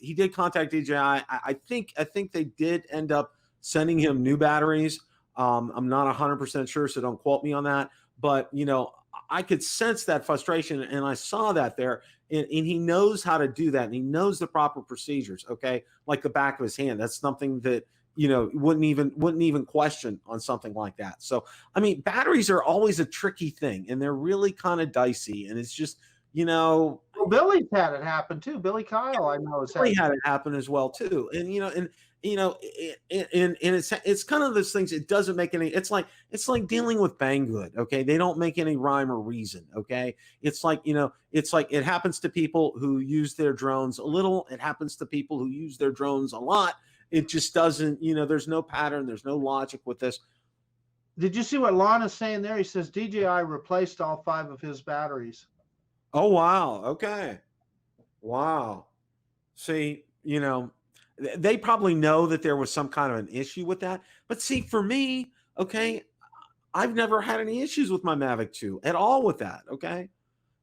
he did contact DJI. I think they did end up sending him new batteries. I'm not 100% sure, so don't quote me on that. But, you know, I could sense that frustration, and I saw that there. And he knows how to do that, and he knows the proper procedures, okay, like the back of his hand. That's something that wouldn't even question on something like that. So, I mean, batteries are always a tricky thing, and they're really kind of dicey. And it's just, Well, Billy's had it happen too. Billy Kyle, I know, has had it happen as well too. And it's kind of those things. It doesn't make any. It's like dealing with Banggood. Okay, they don't make any rhyme or reason. Okay, it's like it happens to people who use their drones a little. It happens to people who use their drones a lot. It just doesn't. There's no pattern. There's no logic with this. Did you see what Lon is saying there? He says DJI replaced all 5 of his batteries. Oh, wow. Okay. Wow. See, they probably know that there was some kind of an issue with that. But see, for me, okay, I've never had any issues with my Mavic 2 at all with that. Okay.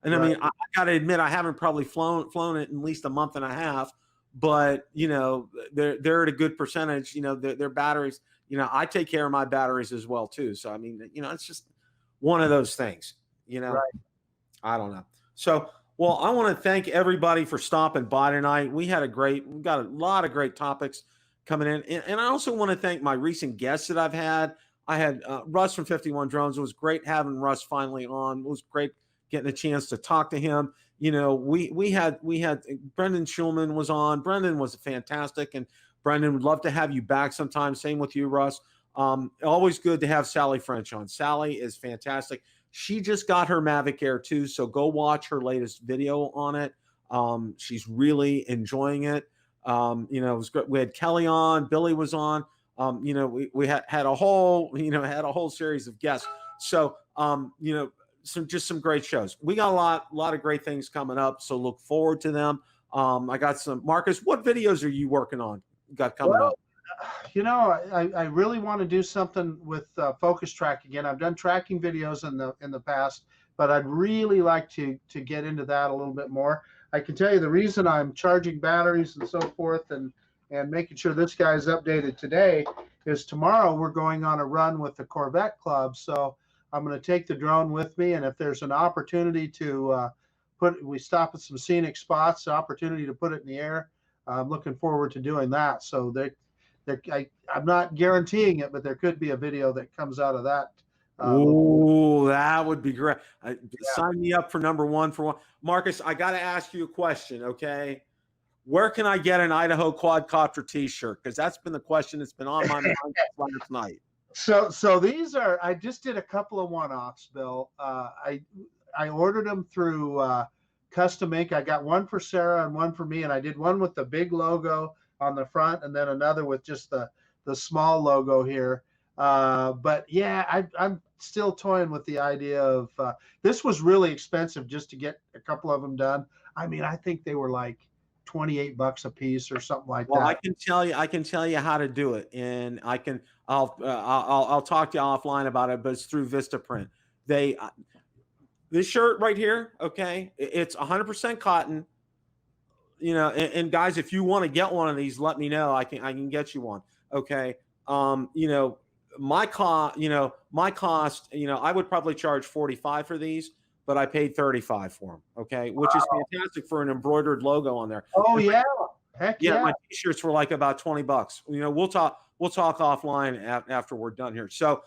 And right. I mean, I got to admit, I haven't probably flown it in at least a month and a half, but they're at a good percentage, their batteries, I take care of my batteries as well too. So, I mean, it's just one of those things, right. I don't know. So, well, I want to thank everybody for stopping by tonight. We got a lot of great topics coming in. And I also want to thank my recent guests that I've had. I had Russ from 51 Drones. It was great having Russ finally on. It was great getting a chance to talk to him. We had Brendan Schulman was on. Brendan was fantastic. And Brendan, would love to have you back sometime. Same with you, Russ. Always good to have Sally French on. Sally is fantastic. She just got her Mavic Air 2, so go watch her latest video on it. She's really enjoying it. It was great. We had Kelly on, Billy was on. We had a whole series of guests. So some great shows. We got a lot of great things coming up, so look forward to them. I got some. Marcus, what videos are you working on? Got coming up? I really want to do something with focus track again. I've done tracking videos in the past, but I'd really like to get into that a little bit more. I can tell you the reason I'm charging batteries and so forth and making sure this guy's updated today is tomorrow we're going on a run with the Corvette Club. So I'm going to take the drone with me, and if there's an opportunity to we stop at some scenic spots, opportunity to put it in the air, I'm looking forward to doing that. So I'm not guaranteeing it, but there could be a video that comes out of that. Oh, that would be great. Sign me up for number one for one. Marcus, I got to ask you a question, okay? Where can I get an Idaho Quadcopter t-shirt? Because that's been the question that's been on my mind last night. So these are, I just did a couple of one-offs, Bill. I ordered them through Custom Ink. I got one for Sarah and one for me, and I did one with the big logo on the front and then another with just the small logo here. But yeah, I'm still toying with the idea of this was really expensive just to get a couple of them done. I mean, I think they were like $28 a piece or something like that. Well, I can tell you how to do it, and I'll talk to you offline about it, but it's through Vistaprint. This shirt right here, okay, it's 100% cotton. And guys, if you want to get one of these, let me know. I can get you one. Okay. My cost, I would probably charge $45 for these, but I paid $35 for them. Okay. Which is fantastic for an embroidered logo on there. Oh yeah. Heck yeah. My t-shirts were like about $20. We'll talk offline after we're done here. So,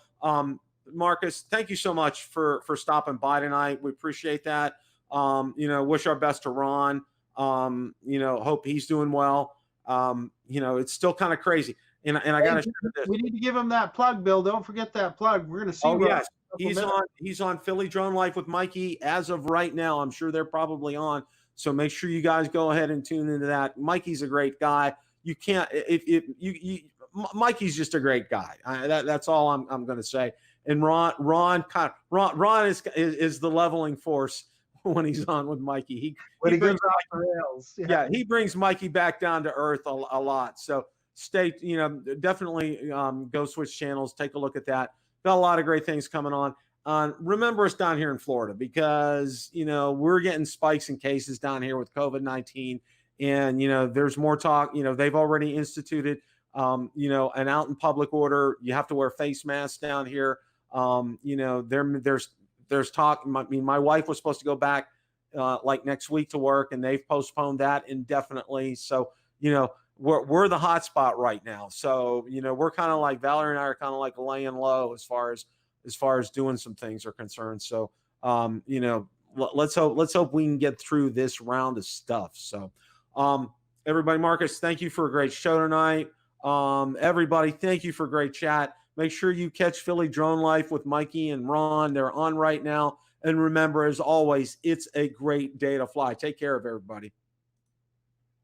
Marcus, thank you so much for stopping by tonight. We appreciate that. Wish our best to Ron. Hope he's doing well. It's still kind of crazy. And I got to share this. We need to give him that plug, Bill. Don't forget that plug. We're going to see. Oh, yes. He's on Philly Drone Life with Mikey as of right now. I'm sure they're probably on. So make sure you guys go ahead and tune into that. Mikey's a great guy. You can't, Mikey's just a great guy. That's all I'm going to say. And Ron is the leveling force when he's on with Mikey. He brings off the rails. Yeah, he brings Mikey back down to earth a lot. So definitely go switch channels, take a look at that. Got a lot of great things coming on. Remember us down here in Florida because we're getting spikes in cases down here with COVID-19, and there's more talk. They've already instituted an out in public order. You have to wear face masks down here. There's talk. I mean, my wife was supposed to go back like next week to work, and they've postponed that indefinitely. So, we're the hot spot right now. So, you know, we're kind of like Valerie and I are kind of like laying low as far as doing some things are concerned. So, you know, let's hope we can get through this round of stuff. So, everybody, Marcus, thank you for a great show tonight. Everybody, thank you for a great chat. Make sure you catch Philly Drone Life with Mikey and Ron. They're on right now. And remember, as always, it's a great day to fly. Take care of everybody.